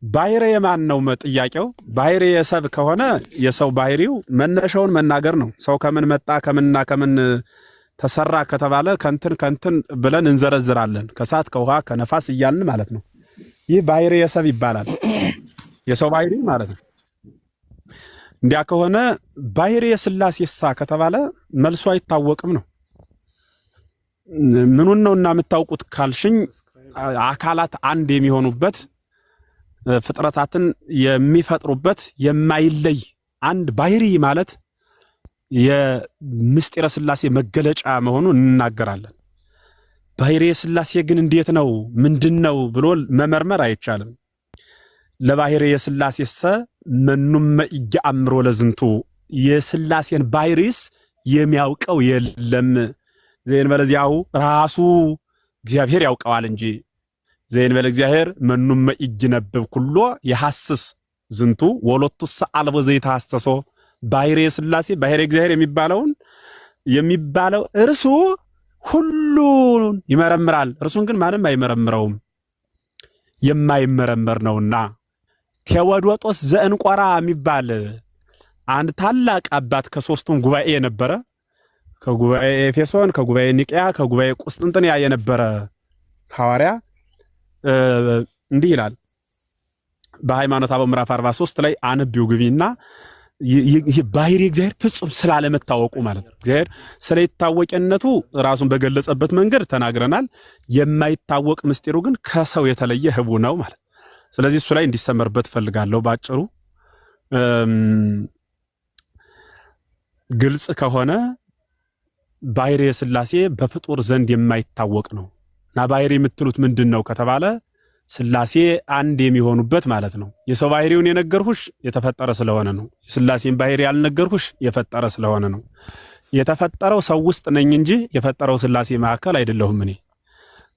ባህሪ የማን ነው ጥያቄው። ባህሪ የሰብ ከሆነ የሰው ባህሪው መነሻውን መናገር ነው። ሰው ከምን መጣ ከምንና ከምን ተሰራ ከተባለ ከንትን ብለን እንዘረዝራለን። ከእሳት ከውሃ ከነፋስ እያልን ማለት ነው። ይህ ባህሪ የሰብ ይባላል። የሰው ባህሪ ማለት ነው። እንዲያ ከሆነ ባህሪ የሥላሴሳ ከተባለ መልሶ አይታወቅም ነው። ምኑን ነውና የምታውቁት ካልሽኝ አካላት አንድ የሚሆኑበት ፍጥረታትን የሚፈጥሩበት የማይለይ አንድ ባህሪ ማለት የምስጢረ ሥላሴ መገለጫ መሆኑን እንናገራለን። ባህሪ የሥላሴ ግን እንዴት ነው ምንድነው ብሎ መመርመር አይቻልም። ለባህሪ የሥላሴሰ መኑም ይአምሮ ለዝንቱ የሥላሴን ባህሪስ የሚያውቀው የለም። ዘእንበለ ዚአሁ ራሱ እግዚአብሔር ያውቀዋል እንጂ ዘእንበለ እግዚአብሔር መኑም ይጅነብብ ኩሎ የሐስስ ዝንቱ ወሎቱሰ አልቦ ዘይተሐሰሶ ባህሪ የሥላሴ ባህሪ እግዚአብሔር የሚባለው እርሱ ሁሉን ይመረምራል። እርሱን ግን ማንም አይመረምረውም፣ የማይመረመር ነውና። ቴዎዶጦስ ዘእንቆራ የሚባል አንድ ታላቅ አባት ከሶስቱም ጉባኤ የነበረ ከጉባኤ ኤፌሶን፣ ከጉባኤ ኒቅያ፣ ከጉባኤ ቁስጥንጥንያ የነበረ ሐዋርያ እንዲህ ይላል በሃይማኖተ አበው ምዕራፍ 43 ላይ አንብቢው ግቢና ይህ ባህሪ እግዚአብሔር ፍጹም ስላለመታወቁ ማለት ነው። እግዚአብሔር ስለይታወቅነቱ ራሱን በገለጸበት መንገድ ተናግረናል። የማይታወቅ ምስጢሩ ግን ከሰው የተለየ ህቡ ነው ማለት። ስለዚህ እሱ ላይ እንዲሰመርበት ፈልጋለሁ። ባጭሩ ግልጽ ከሆነ ባህሪ የሥላሴ በፍጡር ዘንድ የማይታወቅ ነው እና ባህሪ የምትሉት ምንድነው ከተባለ ሥላሴ አንድ የሚሆኑበት ማለት ነው። የሰው ባህሪውን የነገርኩሽ የተፈጠረ ስለሆነ ነው። የሥላሴን ባህሪ ያልነገርኩሽ የፈጠረ ስለሆነ ነው። የተፈጠረው ሰው ውስጥ ነኝ እንጂ የፈጠረው ሥላሴ መካከል አይደለሁም እኔ።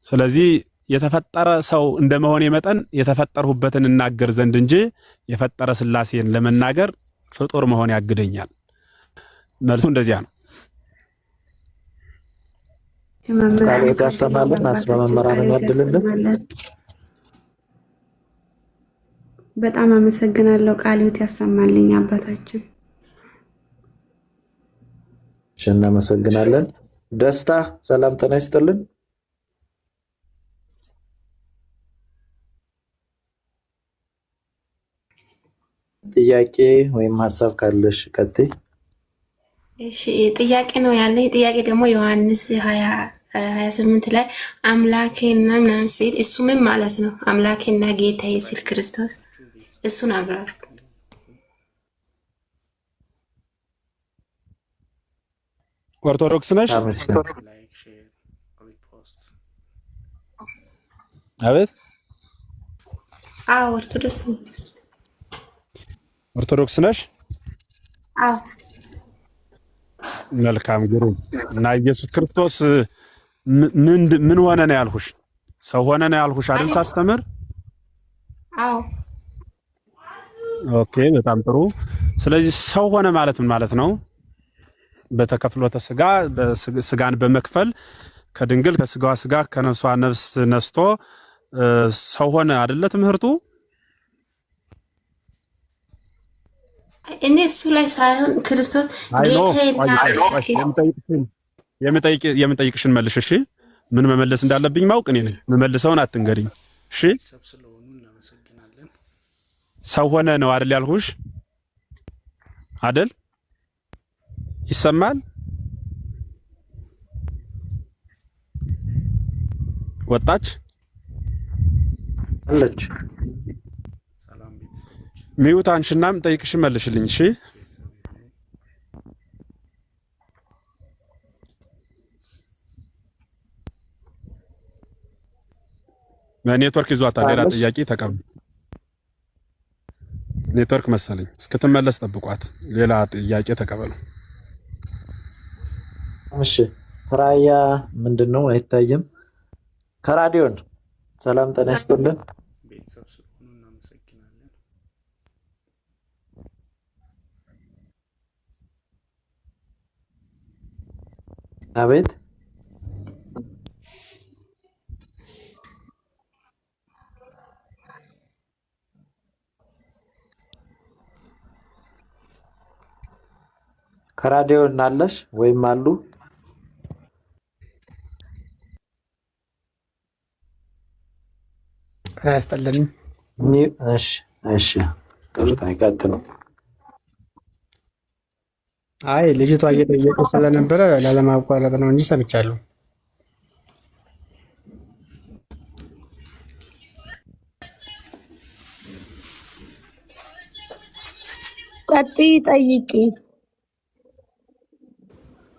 ስለዚህ የተፈጠረ ሰው እንደመሆኔ መጠን የተፈጠርሁበትን እናገር ዘንድ እንጂ የፈጠረ ሥላሴን ለመናገር ፍጡር መሆን ያግደኛል። መልሱ እንደዚያ ነው። ቃልዎት ያሰማልን፣ አስበመመራንን ያድልልን። በጣም አመሰግናለሁ። ቃልዎት ያሰማልኝ አባታችን። እናመሰግናለን። ደስታ ሰላም ጤና ይስጥልን። ጥያቄ ወይም ሀሳብ ካለሽ ቀጥይ። እሺ ጥያቄ ነው ያለኝ። ጥያቄ ደግሞ ዮሐንስ 20:28 ላይ አምላኬና ምናምን ሲል እሱ ምን ማለት ነው? አምላኬና ጌታዬ ሲል ክርስቶስ እሱን አብራሩ። ኦርቶዶክስ ነሽ? አቤት። አዎ ኦርቶዶክስ ነኝ። ኦርቶዶክስ ነሽ? አዎ። መልካም ግሩም። እና ኢየሱስ ክርስቶስ ምን ሆነ ነው ያልሁሽ? ሰው ሆነ ነው ያልሁሽ አይደል ሳስተምር? አዎ። ኦኬ በጣም ጥሩ። ስለዚህ ሰው ሆነ ማለት ምን ማለት ነው? በተከፍሎተ ሥጋ ሥጋን በመክፈል ከድንግል ከሥጋዋ ሥጋ ከነፍሷ ነፍስ ነስቶ ሰው ሆነ አይደለ ትምህርቱ? እኔ እሱ ላይ ሳይሆን ክርስቶስ የምጠይቅሽን መልሽ። እሺ ምን መመለስ እንዳለብኝ ማውቅ እኔ ነኝ። መመልሰውን አትንገሪኝ። እሺ ሰው ሆነ ነው አይደል ያልሁሽ? አይደል? ይሰማል? ወጣች አለች። ሚውት አንሽናም ጠይቅሽ መልሽልኝ። እሺ ኔትወርክ ይዟታል። ሌላ ጥያቄ ተቀበል። ኔትወርክ መሰለኝ። እስክትመለስ ጠብቋት። ሌላ ጥያቄ ተቀበሉ። እሺ ፍራያ ምንድነው? አይታየም። ከራዲዮን ሰላም ጤና ይስጥልን። አቤት ከራዲዮ እናለሽ ወይም አሉ? ያስጠልልኝ። እሺ እሺ ቀጥታ ይቀጥሉ። አይ ልጅቷ እየጠየቀች ስለነበረ ላለማቋረጥ ነው እንጂ ሰምቻለሁ። ቀጥይ ጠይቂ።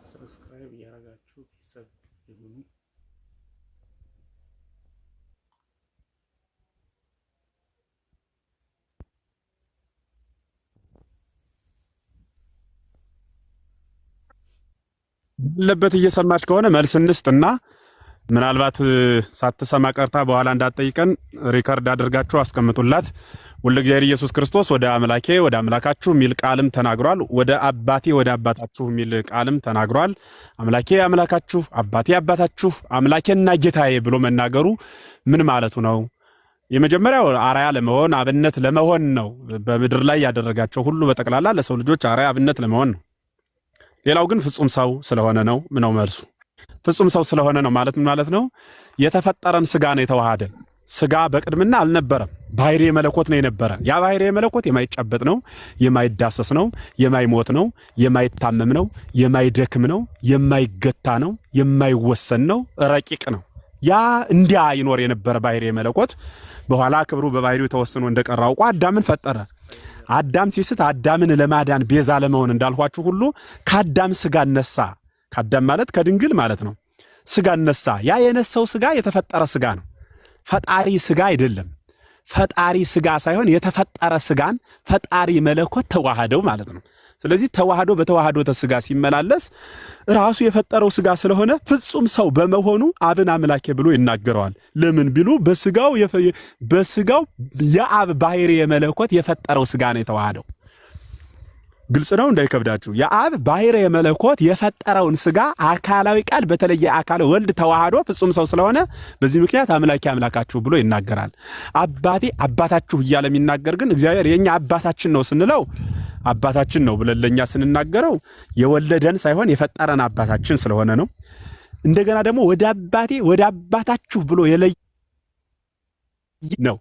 ሰብስክራይብ እያደረጋችሁ ቤተሰብ ይሁኑ። ባለበት እየሰማች ከሆነ መልስ እንስጥና ምናልባት ሳትሰማ ቀርታ በኋላ እንዳትጠይቀን ሪከርድ አድርጋችሁ አስቀምጡላት። ወልደ እግዚአብሔር ኢየሱስ ክርስቶስ ወደ አምላኬ ወደ አምላካችሁ የሚል ቃልም ተናግሯል። ወደ አባቴ ወደ አባታችሁ የሚል ቃልም ተናግሯል። አምላኬ አምላካችሁ፣ አባቴ አባታችሁ፣ አምላኬና ጌታዬ ብሎ መናገሩ ምን ማለቱ ነው? የመጀመሪያው አርአያ ለመሆን አብነት ለመሆን ነው። በምድር ላይ ያደረጋቸው ሁሉ በጠቅላላ ለሰው ልጆች አርአያ አብነት ለመሆን ነው። ሌላው ግን ፍጹም ሰው ስለሆነ ነው። ምነው መልሱ? ፍጹም ሰው ስለሆነ ነው ማለት ምን ማለት ነው? የተፈጠረን ስጋ ነው የተዋሃደ። ስጋ በቅድምና አልነበረም። ባሕርየ መለኮት ነው የነበረ። ያ ባሕርየ መለኮት የማይጨበጥ ነው፣ የማይዳሰስ ነው፣ የማይሞት ነው፣ የማይታመም ነው፣ የማይደክም ነው፣ የማይገታ ነው፣ የማይወሰን ነው፣ ረቂቅ ነው። ያ እንዲያ ይኖር የነበረ ባሕርየ መለኮት በኋላ ክብሩ በባሕርዩ ተወስኖ እንደቀረ አውቆ አዳምን ፈጠረ። አዳም ሲስት አዳምን ለማዳን ቤዛ ለመሆን እንዳልኋችሁ ሁሉ ከአዳም ስጋ ነሳ። ከአዳም ማለት ከድንግል ማለት ነው። ስጋ ነሳ። ያ የነሳው ስጋ የተፈጠረ ስጋ ነው። ፈጣሪ ስጋ አይደለም። ፈጣሪ ስጋ ሳይሆን የተፈጠረ ስጋን ፈጣሪ መለኮት ተዋሃደው ማለት ነው። ስለዚህ ተዋህዶ በተዋህዶ ስጋ ሲመላለስ ራሱ የፈጠረው ስጋ ስለሆነ ፍጹም ሰው በመሆኑ አብን አምላኬ ብሎ ይናገረዋል። ለምን ቢሉ በስጋው የአብ ባሕርይ የመለኮት የፈጠረው ስጋ ነው የተዋህደው። ግልጽ ነው እንዳይከብዳችሁ። የአብ ባሕርይ የመለኮት የፈጠረውን ስጋ አካላዊ ቃል በተለየ አካል ወልድ ተዋህዶ ፍጹም ሰው ስለሆነ በዚህ ምክንያት አምላኬ አምላካችሁ ብሎ ይናገራል። አባቴ አባታችሁ እያለ የሚናገር ግን እግዚአብሔር የኛ አባታችን ነው ስንለው አባታችን ነው ብለን ለኛ ስንናገረው የወለደን ሳይሆን የፈጠረን አባታችን ስለሆነ ነው። እንደገና ደግሞ ወደ አባቴ ወደ አባታችሁ ብሎ የለየ ነው።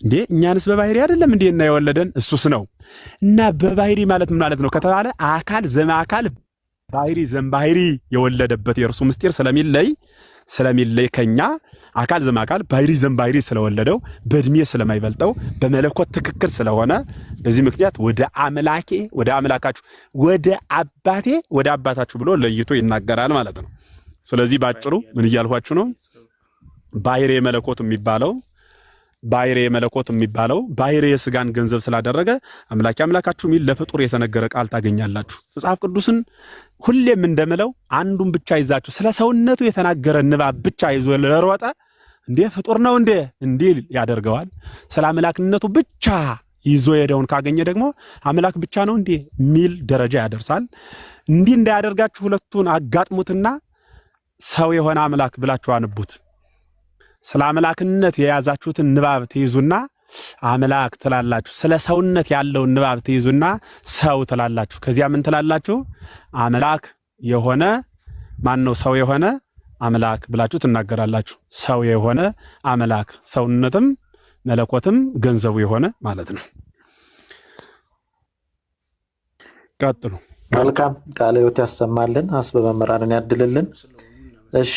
እንዴ እኛንስ በባሕርይ አይደለም እንዴ እና የወለደን እሱስ ነው። እና በባሕርይ ማለት ምን ማለት ነው ከተባለ አካል ዘማካል ባሕርይ ዘምባሕርይ የወለደበት የእርሱ ምስጢር ስለሚለይ ከኛ አካል ዘማካል ባሕርይ ዘምባሕርይ ስለወለደው በእድሜ ስለማይበልጠው በመለኮት ትክክል ስለሆነ በዚህ ምክንያት ወደ አምላኬ ወደ አምላካችሁ ወደ አባቴ ወደ አባታችሁ ብሎ ለይቶ ይናገራል ማለት ነው። ስለዚህ ባጭሩ ምን እያልኳችሁ ነው? ባሕርይ መለኮት የሚባለው ባሕርይ ስጋን ገንዘብ ስላደረገ አምላኬ አምላካችሁ ሚል ለፍጡር የተነገረ ቃል ታገኛላችሁ። መጽሐፍ ቅዱስን ሁሌም እንደምለው አንዱን ብቻ ይዛችሁ ስለ ሰውነቱ የተናገረ ንባብ ብቻ ይዞ ለሮጠ እንዴ ፍጡር ነው እንዴ እንዲል ያደርገዋል። ስለ አምላክነቱ ብቻ ይዞ የሄደውን ካገኘ ደግሞ አምላክ ብቻ ነው እንዴ ሚል ደረጃ ያደርሳል። እንዲህ እንዳያደርጋችሁ ሁለቱን አጋጥሙትና ሰው የሆነ አምላክ ብላችሁ አንቡት። ስለ አምላክነት የያዛችሁትን ንባብ ትይዙና አምላክ ትላላችሁ። ስለ ሰውነት ያለውን ንባብ ትይዙና ሰው ትላላችሁ። ከዚያ ምን ትላላችሁ? አምላክ የሆነ ማን ነው? ሰው የሆነ አምላክ ብላችሁ ትናገራላችሁ። ሰው የሆነ አምላክ፣ ሰውነትም መለኮትም ገንዘቡ የሆነ ማለት ነው። ቀጥሉ። መልካም ቃለ ሕይወት ያሰማልን፣ አስበ መምህራንን ያድልልን። እሺ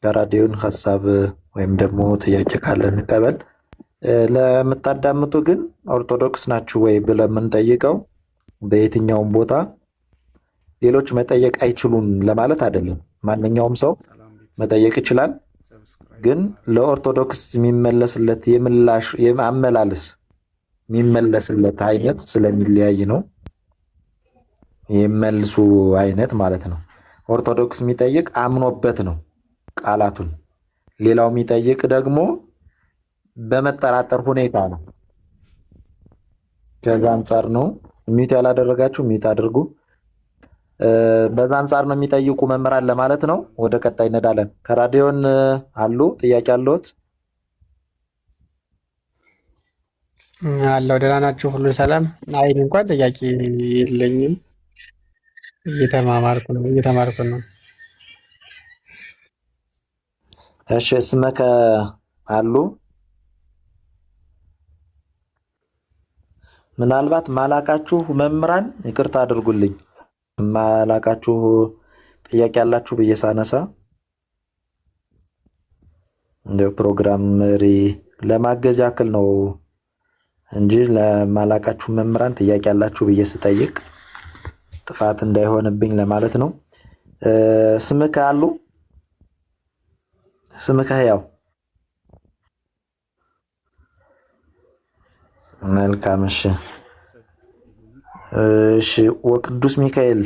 ከራዲዮን ሀሳብ ወይም ደግሞ ጥያቄ ካለ እንቀበል። ለምታዳምጡ ግን ኦርቶዶክስ ናችሁ ወይ ብለን የምንጠይቀው በየትኛውም ቦታ ሌሎች መጠየቅ አይችሉም ለማለት አይደለም። ማንኛውም ሰው መጠየቅ ይችላል። ግን ለኦርቶዶክስ የሚመለስለት የምላሽ የማመላለስ የሚመለስለት አይነት ስለሚለያይ ነው። የሚመልሱ አይነት ማለት ነው። ኦርቶዶክስ የሚጠይቅ አምኖበት ነው ቃላቱን። ሌላው የሚጠይቅ ደግሞ በመጠራጠር ሁኔታ ነው። ከዛ አንጻር ነው። ሚት ያላደረጋችሁ ሚት አድርጉ። በዛ አንጻር ነው የሚጠይቁ መምህራን ለማለት ነው። ወደ ቀጣይ እንሄዳለን። ከራዲዮን አሉ ጥያቄ አለዎት? አለው። ደህና ናችሁ? ሁሉ ሰላም? አይ እንኳን ጥያቄ የለኝም። እየተማርኩ ነው። እሺ ስመከ አሉ? ምናልባት ማላቃችሁ መምህራን ይቅርታ አድርጉልኝ። ማላቃችሁ ጥያቄ ያላችሁ ብዬ ሳነሳ እንደው ፕሮግራም መሪ ለማገዝ ያክል ነው እንጂ ለማላቃችሁ መምህራን ጥያቄ ያላችሁ ብዬ ስጠይቅ ጥፋት እንዳይሆንብኝ ለማለት ነው። ስምከ አሉ? ስምከ ያው መልካም። እሺ ወቅዱስ ሚካኤል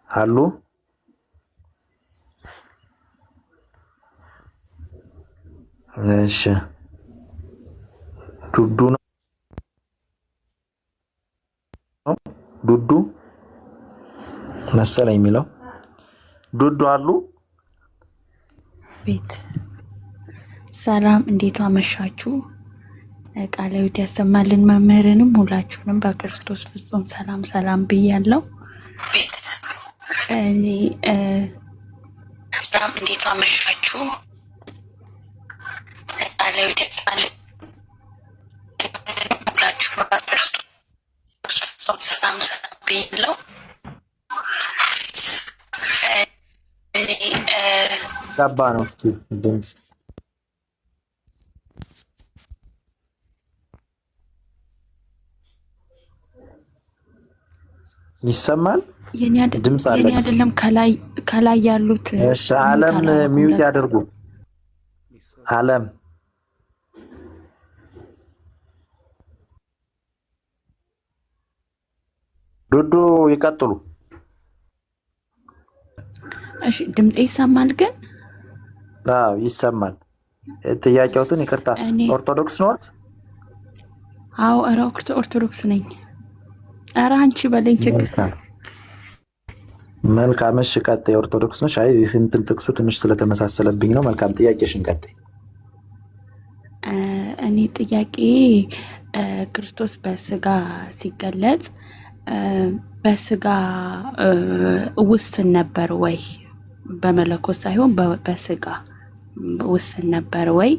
አሉ? እሺ ዱዱ ነው? ዱዱ መሰለኝ የሚለው ዱዱ አሉ? ቤት ሰላም፣ እንዴት አመሻችሁ? ቃለ ሕይወት ያሰማልን። መምህርንም ሁላችሁንም በክርስቶስ ፍጹም ሰላም ብያለሁ። እኔ ሰላም፣ እንዴት አመሻችሁ? ቃለ ሕይወት ያሰማልን ሁላችሁንም በክርስቶስ ፍጹም ሰላም ብያለሁ። ገባ ነው። እስኪ ድምጽ ይሰማል? ድምጽ አለ አይደለም? ከላይ ያሉት። እሺ ዓለም ሚውት ያድርጉ። ዓለም ዱዱ ይቀጥሉ። እሺ ድምጤ ይሰማል ግን? አዎ ይሰማል። ጥያቄውትን ይቅርታ ኦርቶዶክስ ነዎት? አዎ ኦርቶዶክስ ነኝ። ኧረ አንቺ በለኝ ችግር። መልካም እሺ ቀጥይ። ኦርቶዶክስ ነሽ? አይ ይህን ጥቅሱ ትንሽ ስለተመሳሰለብኝ ነው። መልካም ጥያቄሽን ቀጥይ። እኔ ጥያቄ ክርስቶስ በስጋ ሲገለጽ በስጋ ውስን ነበር ወይ? በመለኮት ሳይሆን በስጋ ውስን ነበር ወይ?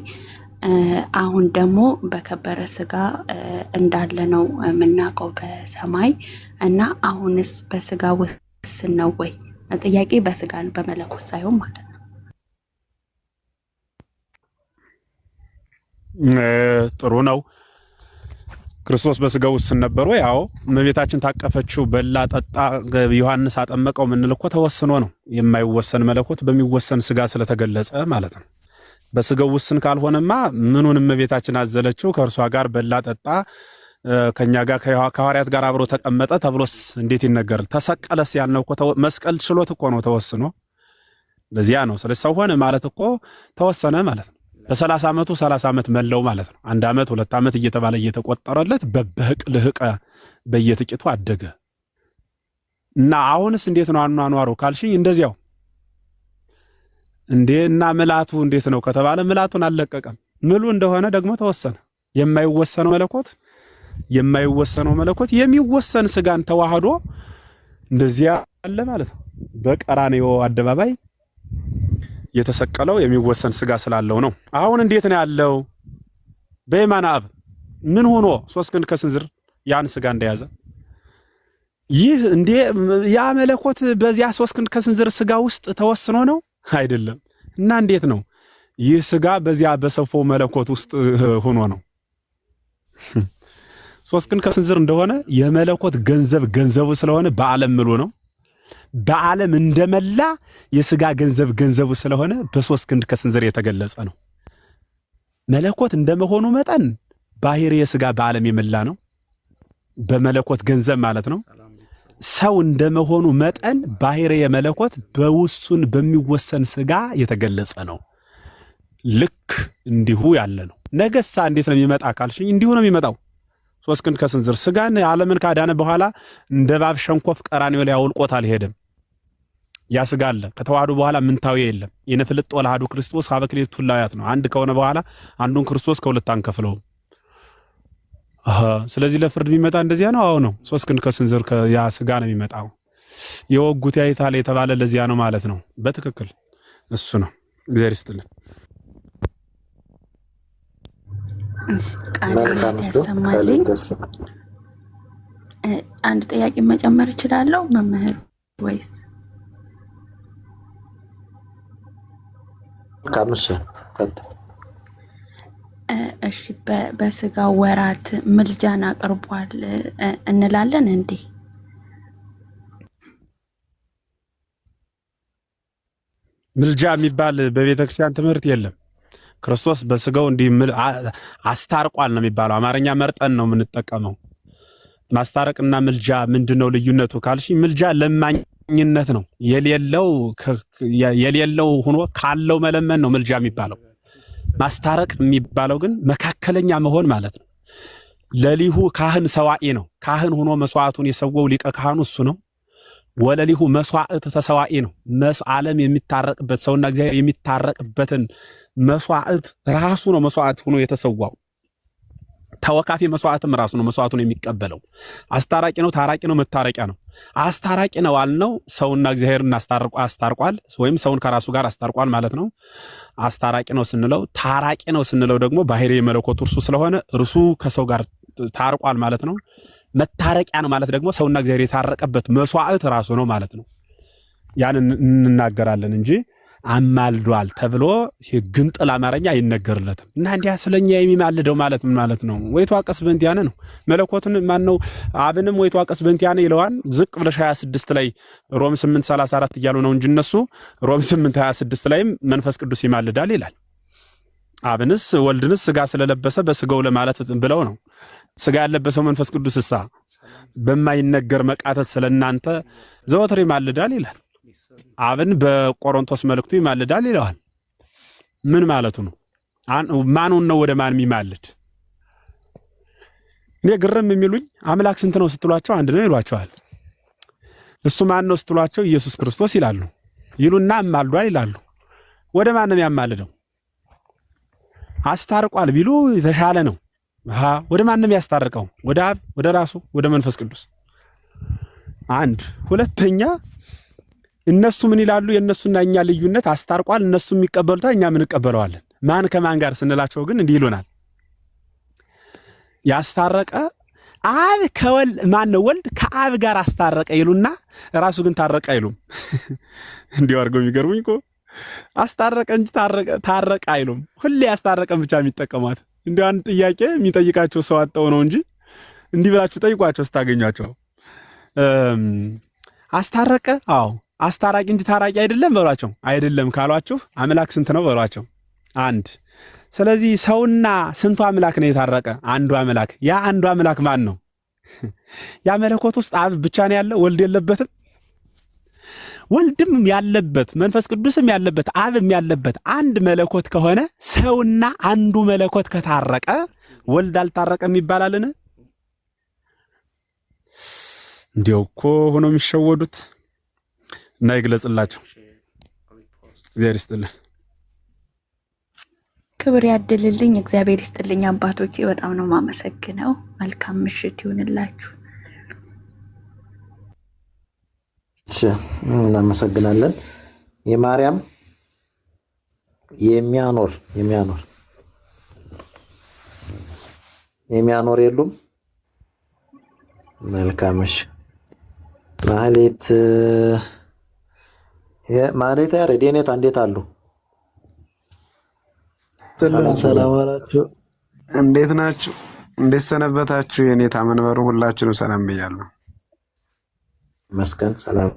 አሁን ደግሞ በከበረ ስጋ እንዳለ ነው የምናውቀው በሰማይ እና አሁንስ በስጋ ውስን ነው ወይ? ጥያቄ በስጋ ነው በመለኮት ሳይሆን ማለት ነው። ጥሩ ነው። ክርስቶስ በስጋ ውስን ነበር ወይ? አዎ። እመቤታችን ታቀፈችው፣ በላ፣ ጠጣ፣ ዮሐንስ አጠመቀው ምንል እኮ ተወስኖ ነው። የማይወሰን መለኮት በሚወሰን ስጋ ስለተገለጸ ማለት ነው። በስጋው ውስን ካልሆነማ ምኑን እመቤታችን አዘለችው? ከእርሷ ጋር በላ፣ ጠጣ፣ ከኛ ጋር ከሐዋርያት ጋር አብሮ ተቀመጠ ተብሎስ እንዴት ይነገራል? ተሰቀለስ ያልነው እኮ መስቀል ችሎት እኮ ነው ተወስኖ። ለዚያ ነው ስለ ሰው ሆነ ማለት እኮ ተወሰነ ማለት ነው። በ30 ዓመቱ 30 ዓመት መለው ማለት ነው። 1 ዓመት 2 ዓመት እየተባለ እየተቆጠረለት በበህቅ ልህቀ በየጥቂቱ አደገ እና አሁንስ እንዴት ነው አኗኗሩ ካልሽኝ እንደዚያው እንዴና ምላቱ እንዴት ነው ከተባለ ምላቱን አልለቀቀም። ምሉ እንደሆነ ደግሞ ተወሰነ። የማይወሰነው መለኮት የሚወሰን ስጋን ተዋህዶ እንደዚያ አለ ማለት ነው። በቀራንዮ አደባባይ የተሰቀለው የሚወሰን ስጋ ስላለው ነው። አሁን እንዴት ነው ያለው? በየማነ አብ ምን ሆኖ 3 ክንድ ከስንዝር ያን ስጋ እንደያዘ ይህ እንዴ ያ መለኮት በዚያ 3 ክንድ ከስንዝር ስጋ ውስጥ ተወስኖ ነው አይደለም። እና እንዴት ነው ይህ ስጋ በዚያ በሰፎ መለኮት ውስጥ ሆኖ ነው? 3 ክንድ ከስንዝር እንደሆነ የመለኮት ገንዘቡ ስለሆነ በዓለም ምሉ ነው። በዓለም እንደመላ የስጋ ገንዘቡ ስለሆነ በ3 ክንድ ከስንዝር የተገለጸ ነው። መለኮት እንደመሆኑ መጠን ባህሪ የስጋ በዓለም የመላ ነው። በመለኮት ገንዘብ ማለት ነው። ሰው እንደመሆኑ መጠን ባህሪ የመለኮት በውሱን በሚወሰን ስጋ የተገለጸ ነው። ልክ እንዲሁ ያለ ነው። ነገሳ እንዴት ነው የሚመጣ ካልሽኝ እንዲሁ ነው የሚመጣው። 3 ክንድ ከስንዝር ስጋን ዓለምን ካዳነ በኋላ እንደ እባብ ሸንኮፍ ቀራንዮ ላይ አውልቆት አልሄደም። ያ ስጋ አለ። ከተዋህዶ በኋላ ምንታዊ የለም። የነፍልጥ ወላዱ ክርስቶስ ሀበክሌቱ ላያት ነው። አንድ ከሆነ በኋላ አንዱን ክርስቶስ ከሁለት አንከፍለውም። ስለዚህ ለፍርድ ቢመጣ እንደዚያ ነው። አዎ ነው። 3 ክንድ ከስንዝር ያ ስጋ ነው የሚመጣው። የወጉት ያይታል የተባለ ለዚያ ነው ማለት ነው። በትክክል እሱ ነው። እግዚአብሔር ይስጥልን። ቃል ያሰማልኝ። አንድ ጥያቄ መጨመር እችላለሁ መምህር ወይስ? እሺ በስጋ ወራት ምልጃን አቅርቧል እንላለን እንዴ? ምልጃ የሚባል በቤተ ክርስቲያን ትምህርት የለም። ክርስቶስ በስጋው እንዲህ አስታርቋል ነው የሚባለው። አማርኛ መርጠን ነው የምንጠቀመው። ማስታረቅና ምልጃ ምንድነው ልዩነቱ ካልሽ፣ ምልጃ ለማኝነት ነው። የሌለው ሆኖ ካለው መለመን ነው ምልጃ የሚባለው። ማስታረቅ የሚባለው ግን መካከለኛ መሆን ማለት ነው። ለሊሁ ካህን ሰዋኢ ነው። ካህን ሆኖ መስዋዕቱን የሰወው ሊቀ ካህኑ እሱ ነው። ወለሊሁ መስዋዕት ተሰዋኢ ነው። ዓለም የሚታረቅበት ሰውና እግዚአብሔር የሚታረቅበትን መስዋዕት ራሱ ነው መስዋዕት ሆኖ የተሰዋው። ተወካፊ መስዋዕትም ራሱ ነው መስዋዕቱን የሚቀበለው። አስታራቂ ነው፣ ታራቂ ነው፣ መታረቂያ ነው። አስታራቂ ነው አልነው ሰውና እግዚአብሔርን አስታርቋል፣ ወይም ሰውን ከራሱ ጋር አስታርቋል ማለት ነው። አስታራቂ ነው ስንለው፣ ታራቂ ነው ስንለው ደግሞ ባህሪ የመለኮቱ እርሱ ስለሆነ እርሱ ከሰው ጋር ታርቋል ማለት ነው። መታረቂያ ነው ማለት ደግሞ ሰውና እግዚአብሔር የታረቀበት መስዋዕት ራሱ ነው ማለት ነው። ያን እንናገራለን እንጂ አማልዷል ተብሎ ግንጥል አማርኛ አይነገርለትም። እና እንዲያ ስለኛ የሚማልደው ማለት ምን ማለት ነው? ወይቷ ቀስ በእንቲያነ ነው። መለኮትን ማን ነው? አብንም ወይቷ ቀስ በእንቲያነ ይለዋል። ዝቅ ብለሽ 26 ላይ ሮም 8:34 እያሉ ነው እንጂ እነሱ ሮም 8:26 ላይም መንፈስ ቅዱስ ይማልዳል ይላል። አብንስ ወልድንስ ስጋ ስለለበሰ በስጋው ለማለት ብለው ነው። ስጋ ያለበሰው መንፈስ ቅዱስሳ በማይነገር መቃተት ስለናንተ ዘወትር ይማልዳል ይላል። አብን በቆሮንቶስ መልእክቱ ይማልዳል ይለዋል። ምን ማለቱ ነው? ማኑን ነው ወደ ማን የሚማልድ? እኔ ግርም የሚሉኝ አምላክ ስንት ነው ስትሏቸው አንድ ነው ይሏቸዋል። እሱ ማን ነው ስትሏቸው ኢየሱስ ክርስቶስ ይላሉ። ይሉና አማልዷል ይላሉ። ወደ ማን ነው የሚያማልደው? አስታርቋል ቢሉ የተሻለ ነው። ወደ ማን ነው የሚያስታርቀው? ወደ አብ፣ ወደ ራሱ፣ ወደ መንፈስ ቅዱስ። አንድ ሁለተኛ እነሱ ምን ይላሉ? የእነሱና እኛ ልዩነት አስታርቋል፣ እነሱ የሚቀበሉታል፣ እኛ ምን እንቀበለዋለን። ማን ከማን ጋር ስንላቸው ግን እንዲህ ይሉናል። ያስታረቀ አብ ከወልድ ማን ነው? ወልድ ከአብ ጋር አስታረቀ ይሉና ራሱ ግን ታረቀ አይሉም። እንዲሁ አድርገው የሚገርሙኝ እኮ አስታረቀ እንጂ ታረቀ አይሉም። ሁሌ ያስታረቀን ብቻ የሚጠቀሟት። እንዲሁ አንድ ጥያቄ የሚጠይቃቸው ሰው አጣው ነው እንጂ እንዲህ ብላችሁ ጠይቋቸው ስታገኟቸው። አስታረቀ? አዎ አስታራቂ እንጂ ታራቂ አይደለም በሏቸው። አይደለም ካሏችሁ አምላክ ስንት ነው በሏቸው። አንድ። ስለዚህ ሰውና ስንቱ አምላክ ነው የታረቀ? አንዱ አምላክ። ያ አንዱ አምላክ ማን ነው? ያ መለኮት ውስጥ አብ ብቻ ነው ያለው? ወልድ የለበትም? ወልድም ያለበት መንፈስ ቅዱስም ያለበት አብም ያለበት አንድ መለኮት ከሆነ ሰውና አንዱ መለኮት ከታረቀ ወልድ አልታረቀም ይባላልን? እንዲያው እኮ ሆኖ የሚሸወዱት እና ይግለጽላቸው። እግዚአብሔር ይስጥልን። ክብር ያድልልኝ። እግዚአብሔር ይስጥልኝ። አባቶቼ በጣም ነው የማመሰግነው። መልካም ምሽት ይሁንላችሁ። እናመሰግናለን። የማርያም የሚያኖር የሉም። መልካምሽ ማህሌት ያሬድ እንዴት አሉ? ሰላም አላችሁ? እንዴት ናችሁ? እንዴት ሰነበታችሁ? የኔታ መንበሩ ሁላችሁንም ሰላም ብያለሁ። መስገን ሰላም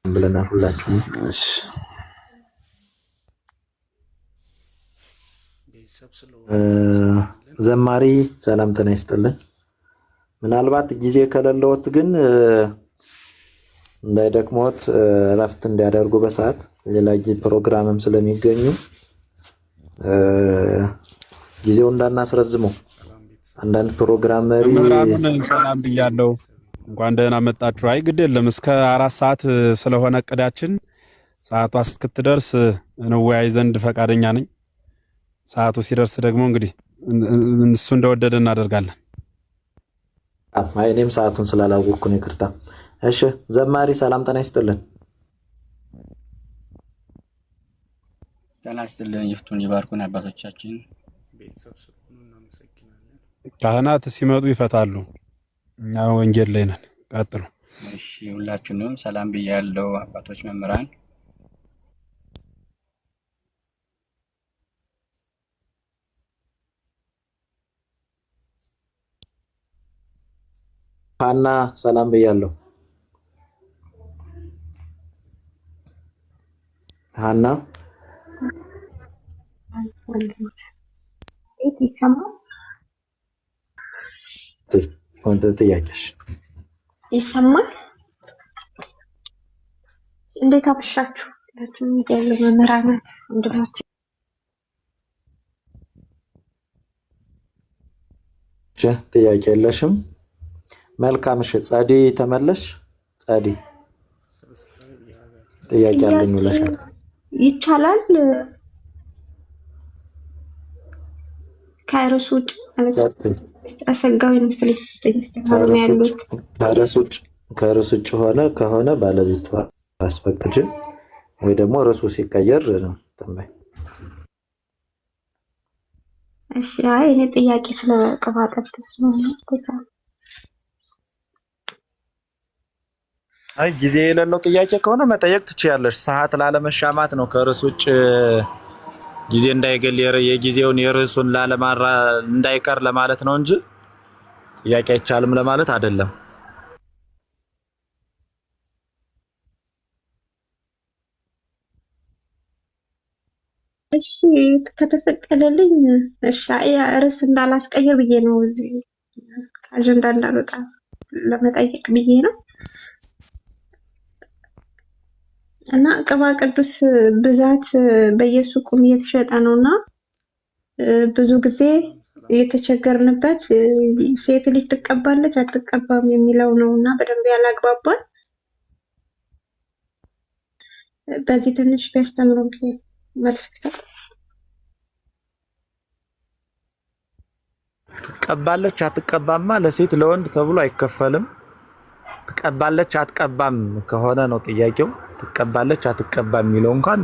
ብለናል ሁላችሁም። እሺ ዘማሪ ሰላም ጤና ይስጥልን። ምናልባት ጊዜ ከሌለዎት ግን እንዳይደክሞት እረፍት እንዲያደርጉ በሰዓት ሌላ ፕሮግራምም ስለሚገኙ ጊዜው እንዳናስረዝመው አንዳንድ ፕሮግራም መሪ ሰላም ብያለሁ። እንኳን ደህና መጣችሁ። አይ ግድ የለም እስከ 4 ሰዓት ስለሆነ እቅዳችን ሰዓቷ እስክትደርስ እንወያይ ዘንድ ፈቃደኛ ነኝ። ሰዓቱ ሲደርስ ደግሞ እንግዲህ እሱ እንደወደደ እናደርጋለን። አይ እኔም ሰዓቱን ስላላወቅኩ ነው ይቅርታ። እሺ ዘማሪ ሰላም ጤና ይስጥልን። ጤና ይስጥልን። ይፍቱን ይባርኩን አባቶቻችን። ካህናት ሲመጡ ይፈታሉ። እኛ ወንጌል ላይ ነን። ቀጥሉ። እሺ ሁላችሁንም ሰላም ብያለሁ አባቶች መምህራን። ሀና ሰላም ብያለሁ። ሀና ይሰማል? ወንተ ጥያቄሽ ይሰማል? እንዴት አብሻችሁ? ለቱም ያለ መምህራናት ወንድሞች ጥያቄ የለሽም? መልካም እሺ ጻዲ ተመለሽ። ጻዲ ጥያቄ አለኝ ብለሻል። ይቻላል ከርዕሱ ውጭ አሰጋዊ ምስል ተስተካክሎ ያሉት ከርዕሱ ውጭ ከሆነ ባለቤቱ አስፈቅጅ ወይ ደግሞ ርዕሱ ሲቀየር ተንበይ። እሺ አይ እኔ ጥያቄ ስለ ቅባት ቅዱስ ነው። አይ ጊዜ የሌለው ጥያቄ ከሆነ መጠየቅ ትችያለሽ። ሰዓት ላለመሻማት ነው። ከርዕሱ ውጭ ጊዜ እንዳይገል የጊዜውን የርዕሱን ላለማራ እንዳይቀር ለማለት ነው እንጂ ጥያቄ አይቻልም ለማለት አይደለም። እሺ ከተፈቀደልኝ እሺ ርዕስ እንዳላስቀይር ብዬ ነው እዚህ ከአጀንዳ እንዳልወጣ ለመጠየቅ ብዬ ነው። እና ቅባ ቅዱስ ብዛት በየሱቁም እየተሸጠ ነውና ብዙ ጊዜ የተቸገርንበት ሴት ልጅ ትቀባለች አትቀባም የሚለው ነውና በደንብ ያላግባባል። በዚህ ትንሽ ቢያስተምሩ መልስ ቢሰጥ። ትቀባለች አትቀባማ ለሴት ለወንድ ተብሎ አይከፈልም። ትቀባለች አትቀባም ከሆነ ነው ጥያቄው። ትቀባለች አትቀባም የሚለው እንኳን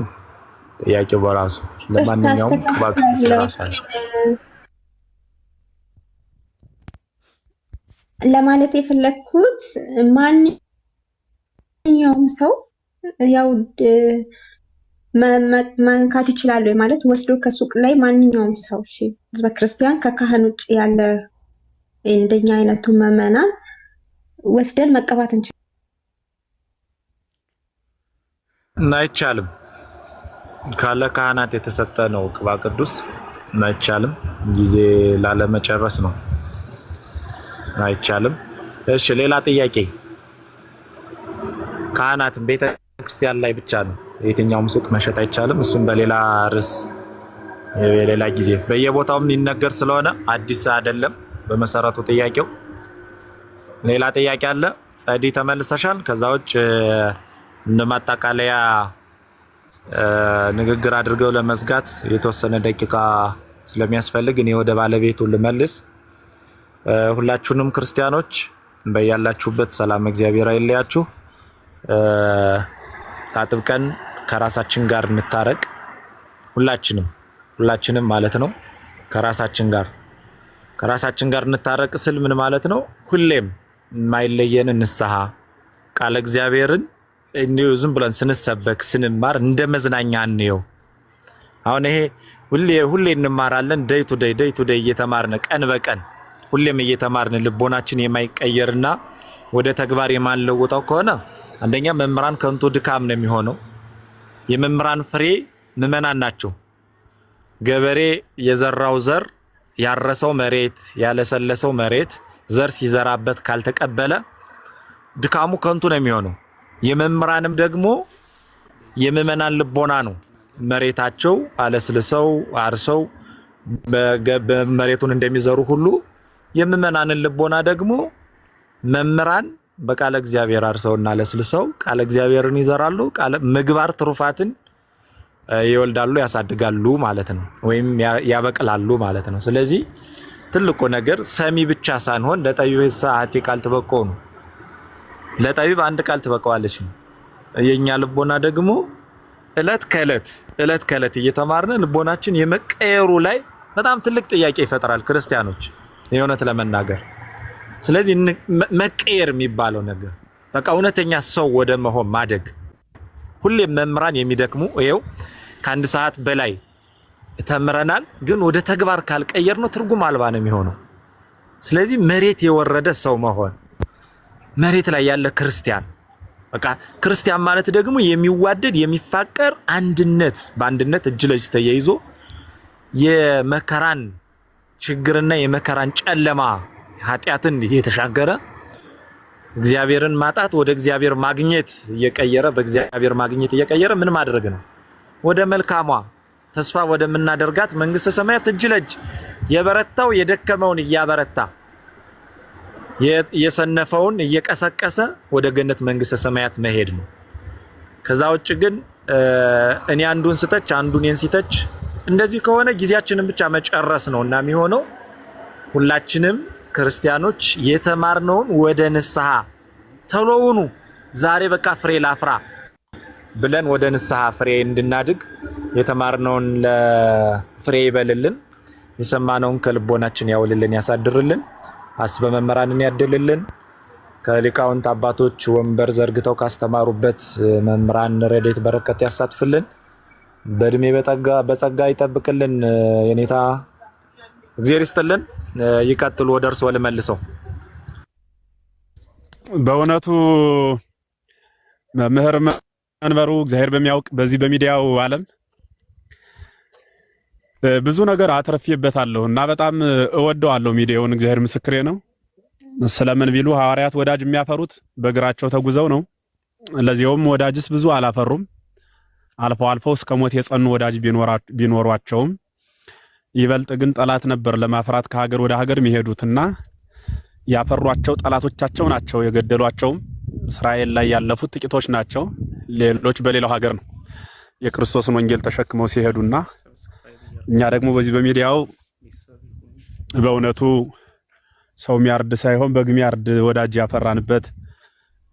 ጥያቄው በራሱ ለማንኛውም ቅባ ቅዱስ ራሱ ለማለት የፈለኩት ማንኛውም ሰው ያው መንካት ይችላል ማለት ወስዶ ከሱቅ ላይ ማንኛውም ሰው እሺ በክርስቲያን ከካህን ውጭ ያለ እንደኛ አይነቱ መመናን ወስደን መቀባት እንችላለን? አይቻልም። ካለ ካህናት የተሰጠ ነው ቅባ ቅዱስ አይቻልም። ጊዜ ላለመጨረስ ነው። አይቻልም። እሺ ሌላ ጥያቄ። ካህናት ቤተ ክርስቲያን ላይ ብቻ ነው የትኛውም ሱቅ መሸጥ አይቻልም። እሱም በሌላ ርዕስ የሌላ ጊዜ በየቦታው የሚነገር ስለሆነ አዲስ አይደለም በመሰረቱ ጥያቄው። ሌላ ጥያቄ አለ? ጸዲ ተመልሰሻል። ከዛ ውጭ እንደማጠቃለያ ንግግር አድርገው ለመዝጋት የተወሰነ ደቂቃ ስለሚያስፈልግ እኔ ወደ ባለቤቱ ልመልስ። ሁላችሁንም ክርስቲያኖች በያላችሁበት ሰላም እግዚአብሔር አይለያችሁ። አጥብቀን ከራሳችን ጋር እንታረቅ። ሁላችንም ማለት ነው። ከራሳችን ጋር እንታረቅ ስል ምን ማለት ነው? ሁሌም የማይለየን ንስሐ ቃለ እግዚአብሔርን እንዲሁ ዝም ብለን ስንሰበክ ስንማር እንደ መዝናኛ እንየው። አሁን ይሄ ሁሌ እንማራለን። ዴይ ቱ ዴይ እየተማርን ቀን በቀን ሁሌም እየተማርን ልቦናችን የማይቀየርና ወደ ተግባር የማንለውጠው ከሆነ አንደኛ መምህራን ከንቱ ድካም ነው የሚሆነው። የመምህራን ፍሬ ምዕመናን ናቸው። ገበሬ የዘራው ዘር ያረሰው መሬት ያለሰለሰው መሬት ዘር ሲዘራበት ካልተቀበለ ድካሙ ከንቱ ነው የሚሆነው። የመምህራንም ደግሞ የምዕመናን ልቦና ነው። መሬታቸው አለስልሰው አርሰው መሬቱን እንደሚዘሩ ሁሉ የምዕመናንን ልቦና ደግሞ መምህራን በቃለ እግዚአብሔር አርሰውና አለስልሰው ቃለ እግዚአብሔርን ይዘራሉ። ምግባር ትሩፋትን ይወልዳሉ፣ ያሳድጋሉ ማለት ነው፣ ወይም ያበቅላሉ ማለት ነው። ስለዚህ ትልቁ ነገር ሰሚ ብቻ ሳንሆን ለጠቢብ ሰዓት ቃል ትበቀው ነው። ለጠቢብ አንድ ቃል ትበቀዋለች ነው። የኛ ልቦና ደግሞ እለት ከእለት እየተማርነ ልቦናችን የመቀየሩ ላይ በጣም ትልቅ ጥያቄ ይፈጥራል ክርስቲያኖች የእውነት ለመናገር። ስለዚህ መቀየር የሚባለው ነገር በቃ እውነተኛ ሰው ወደ መሆን ማደግ። ሁሌም መምህራን የሚደክሙ ይኸው ከአንድ ሰዓት በላይ ተምረናል፣ ግን ወደ ተግባር ካልቀየር ነው ትርጉም አልባ ነው የሚሆነው። ስለዚህ መሬት የወረደ ሰው መሆን፣ መሬት ላይ ያለ ክርስቲያን በቃ ክርስቲያን ማለት ደግሞ የሚዋደድ የሚፋቀር አንድነት፣ በአንድነት እጅ ለእጅ ተያይዞ የመከራን ችግርና የመከራን ጨለማ ኃጢአትን እየተሻገረ እግዚአብሔርን ማጣት ወደ እግዚአብሔር ማግኘት እየቀየረ በእግዚአብሔር ማግኘት እየቀየረ ምን ማድረግ ነው? ወደ መልካሟ ተስፋ ወደምናደርጋት መንግስተ ሰማያት እጅ ለእጅ የበረታው የደከመውን እያበረታ የሰነፈውን እየቀሰቀሰ ወደ ገነት መንግስተ ሰማያት መሄድ ነው። ከዛ ውጭ ግን እኔ አንዱን ስተች አንዱ እኔን ሲተች እንደዚህ ከሆነ ጊዜያችንን ብቻ መጨረስ ነውና የሚሆነው። ሁላችንም ክርስቲያኖች የተማርነውን ወደ ንስሐ ተሎውኑ ዛሬ በቃ ፍሬ ላፍራ ብለን ወደ ንስሐ ፍሬ እንድናድግ የተማርነውን ለፍሬ ይበልልን፣ የሰማነውን ከልቦናችን ያውልልን፣ ያሳድርልን፣ አስበ መምህራንን ያድልልን፣ ከሊቃውንት አባቶች ወንበር ዘርግተው ካስተማሩበት መምህራን ረድኤት በረከት ያሳትፍልን፣ በእድሜ በጸጋ ይጠብቅልን። የኔታ እግዚአብሔር ይስጥልን። ይቀጥሉ። ወደ እርሶ ልመልሰው። በእውነቱ መምህር መንበሩ እግዚአብሔር በሚያውቅ በዚህ በሚዲያው ዓለም ብዙ ነገር አትረፊበታለሁ እና በጣም እወደዋለሁ ሚዲያውን። እግዚአብሔር ምስክሬ ነው። ስለምን ቢሉ ሐዋርያት ወዳጅ የሚያፈሩት በእግራቸው ተጉዘው ነው። ለዚያውም ወዳጅስ ብዙ አላፈሩም። አልፎ አልፎ እስከ ሞት የጸኑ ወዳጅ ቢኖሯቸውም ይበልጥ ግን ጠላት ነበር ለማፍራት ከሀገር ወደ ሀገር የሚሄዱትና ያፈሯቸው ጠላቶቻቸው ናቸው። የገደሏቸውም እስራኤል ላይ ያለፉት ጥቂቶች ናቸው። ሌሎች በሌላው ሀገር ነው የክርስቶስን ወንጌል ተሸክመው ሲሄዱና እኛ ደግሞ በዚህ በሚዲያው በእውነቱ ሰው የሚያርድ ሳይሆን በግ የሚያርድ ወዳጅ ያፈራንበት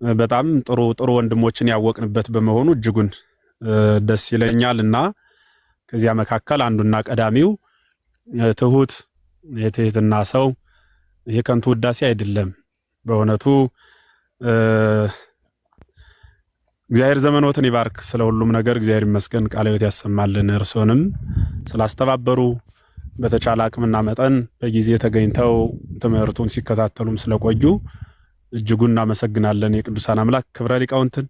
በጣም ጥሩ ወንድሞችን ያወቅንበት በመሆኑ እጅጉን ደስ ይለኛል እና ከዚያ መካከል አንዱና ቀዳሚው ትሁት የትህትና ሰው ይሄ ከንቱ ውዳሴ አይደለም። በእውነቱ እግዚአብሔር ዘመኖትን ይባርክ። ስለ ሁሉም ነገር እግዚአብሔር ይመስገን። ቃለ ሕይወት ያሰማልን። እርሶንም ስላስተባበሩ በተቻለ አቅምና መጠን በጊዜ ተገኝተው ትምህርቱን ሲከታተሉም ስለቆዩ እጅጉን እናመሰግናለን። የቅዱሳን አምላክ ክብረ ሊቃውንትን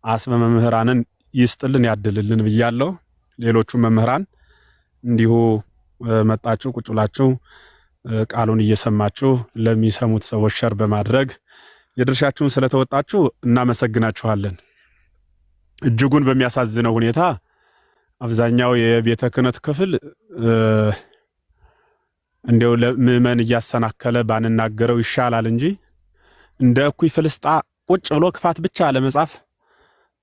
አስበ መምህራንን ይስጥልን ያድልልን ብያለሁ። ሌሎቹ መምህራን እንዲሁ መጣችሁ ቁጭ ብላችሁ ቃሉን እየሰማችሁ ለሚሰሙት ሰዎች ሸር በማድረግ የድርሻችሁን ስለተወጣችሁ እናመሰግናችኋለን። እጅጉን በሚያሳዝነው ሁኔታ አብዛኛው የቤተ ክህነት ክፍል እንደው ለምእመን እያሰናከለ ባንናገረው ይሻላል እንጂ እንደ እኩይ ፍልስጣ ቁጭ ብሎ ክፋት ብቻ ለመጻፍ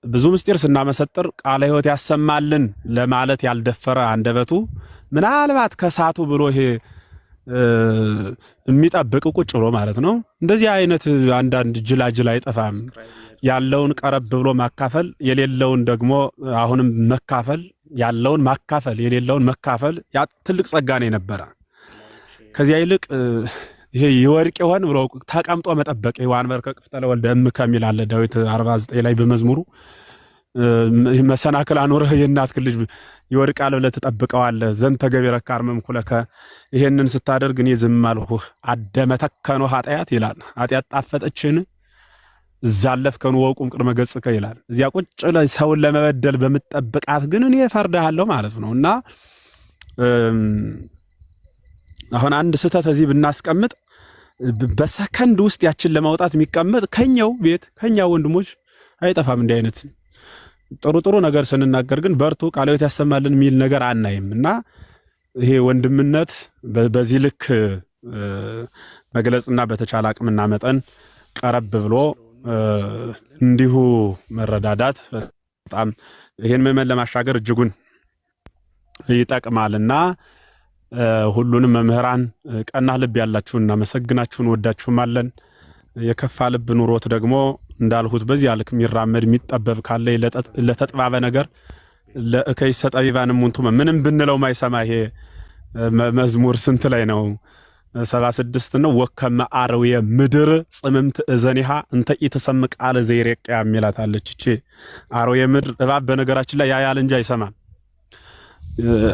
ብዙ ምስጢር ስናመሰጥር ቃለ ሕይወት ያሰማልን ለማለት ያልደፈረ አንደበቱ ምናልባት ከሳቱ ብሎ ይሄ የሚጠብቅ ቁጭ ብሎ ማለት ነው። እንደዚህ አይነት አንዳንድ ጅላጅል አይጠፋም። ያለውን ቀረብ ብሎ ማካፈል፣ የሌለውን ደግሞ አሁንም መካፈል፣ ያለውን ማካፈል፣ የሌለውን መካፈል ያ ትልቅ ጸጋ ነው የነበረ። ከዚያ ይልቅ ይሄ ይወርቅ ይሆን ብሎ ተቀምጦ መጠበቅ ይዋንበር ከቅፍተለ ወልደ ከሚል አለ ዳዊት 49 ላይ በመዝሙሩ መሰናክል አኖረህ የእናት ልጅ ይወርቃል ብለህ ትጠብቀዋለህ ዘንተ ገቢረ ካርመም ኩለከ ይሄንን ስታደርግ እኔ ዝም አልሁህ አደመተከኖ ኃጢአት ይላል። ኃጢአት ጣፈጠችን ዛለፍከኑ ወቁም ቅድመ ገጽከ ይላል። እዚያ ቁጭ ላይ ሰውን ለመበደል በመጠበቃት ግን እኔ ፈርድሃለሁ ማለት ነውና አሁን አንድ ስህተት እዚህ ብናስቀምጥ በሰከንድ ውስጥ ያችን ለማውጣት የሚቀመጥ ከኛው ቤት ከኛው ወንድሞች አይጠፋም። እንዲህ አይነት ጥሩ ነገር ስንናገር ግን በርቱ ቃለ ሕይወት ያሰማልን የሚል ነገር አናይምና ይሄ ወንድምነት በዚህ ልክ መግለጽና በተቻለ አቅምና መጠን ቀረብ ብሎ እንዲሁ መረዳዳት በጣም ይሄን መመን ለማሻገር እጅጉን ይጠቅማልና ሁሉንም መምህራን ቀና ልብ ያላችሁን እናመሰግናችሁን ወዳችሁማለን። የከፋ ልብ ኑሮት ደግሞ እንዳልሁት በዚህ ልክ የሚራመድ የሚጠበብ ካለ ለተጥባበ ነገር ለከይሰ ጠቢባን ሙንቱ ምንም ብንለው ማይሰማ ይሄ መዝሙር ስንት ላይ ነው? 76 ነው። ወከመ አርዌ ምድር ጽምምት እዘኒሃ እንተ ኢትሰም ቃለ ዘይሬቅ የሚላታለች። እቺ አርዌ ምድር እባብ በነገራችን ላይ ያያል እንጂ አይሰማም።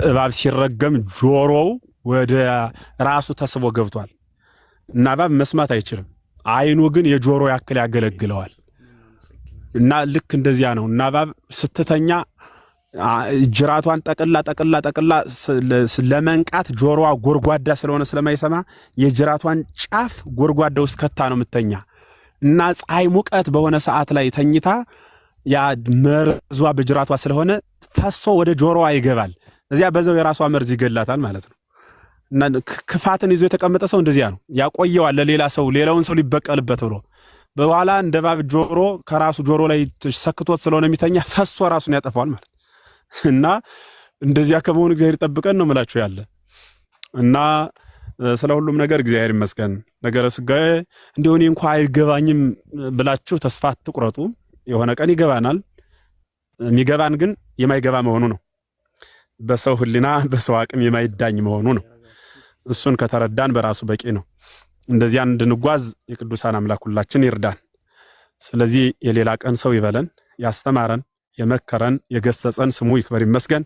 እባብ ሲረገም ጆሮው ወደ ራሱ ተስቦ ገብቷል እና እባብ መስማት አይችልም። አይኑ ግን የጆሮ ያክል ያገለግለዋል እና ልክ እንደዚያ ነው። እና እባብ ስትተኛ ጅራቷን ጠቅላ ለመንቃት ጆሮዋ ጎርጓዳ ስለሆነ ስለማይሰማ የጅራቷን ጫፍ ጎርጓዳ ውስጥ ከታ ነው የምተኛ እና ፀሐይ ሙቀት በሆነ ሰዓት ላይ ተኝታ ያ መርዟ በጅራቷ ስለሆነ ፈሶ ወደ ጆሮዋ ይገባል። እዚያ በዛው የራሷ መርዝ ይገላታል ማለት ነው። እና ክፋትን ይዞ የተቀመጠ ሰው እንደዚያ ነው ያቆየዋል ለሌላ ሰው ሌላውን ሰው ሊበቀልበት ብሎ በኋላ እንደ እባብ ጆሮ ከራሱ ጆሮ ላይ ሰክቶት ስለሆነ የሚተኛ ፈሶ ራሱን ያጠፋዋል ማለት እና እንደዚያ ከመሆኑ እግዚአብሔር ይጠብቀን ነው የምላችሁ ያለ እና ስለ ሁሉም ነገር እግዚአብሔር ይመስገን። ነገረ ስጋዬ እንደሆነ እንኳን አይገባኝም ብላችሁ ተስፋ አትቁረጡ። የሆነ ቀን ይገባናል። የሚገባን ግን የማይገባ መሆኑ ነው። በሰው ሕሊና በሰው አቅም የማይዳኝ መሆኑ ነው። እሱን ከተረዳን በራሱ በቂ ነው። እንደዚያ እንድንጓዝ የቅዱሳን አምላክ ሁላችን ይርዳን። ስለዚህ የሌላ ቀን ሰው ይበለን። ያስተማረን፣ የመከረን፣ የገሰጸን ስሙ ይክበር ይመስገን።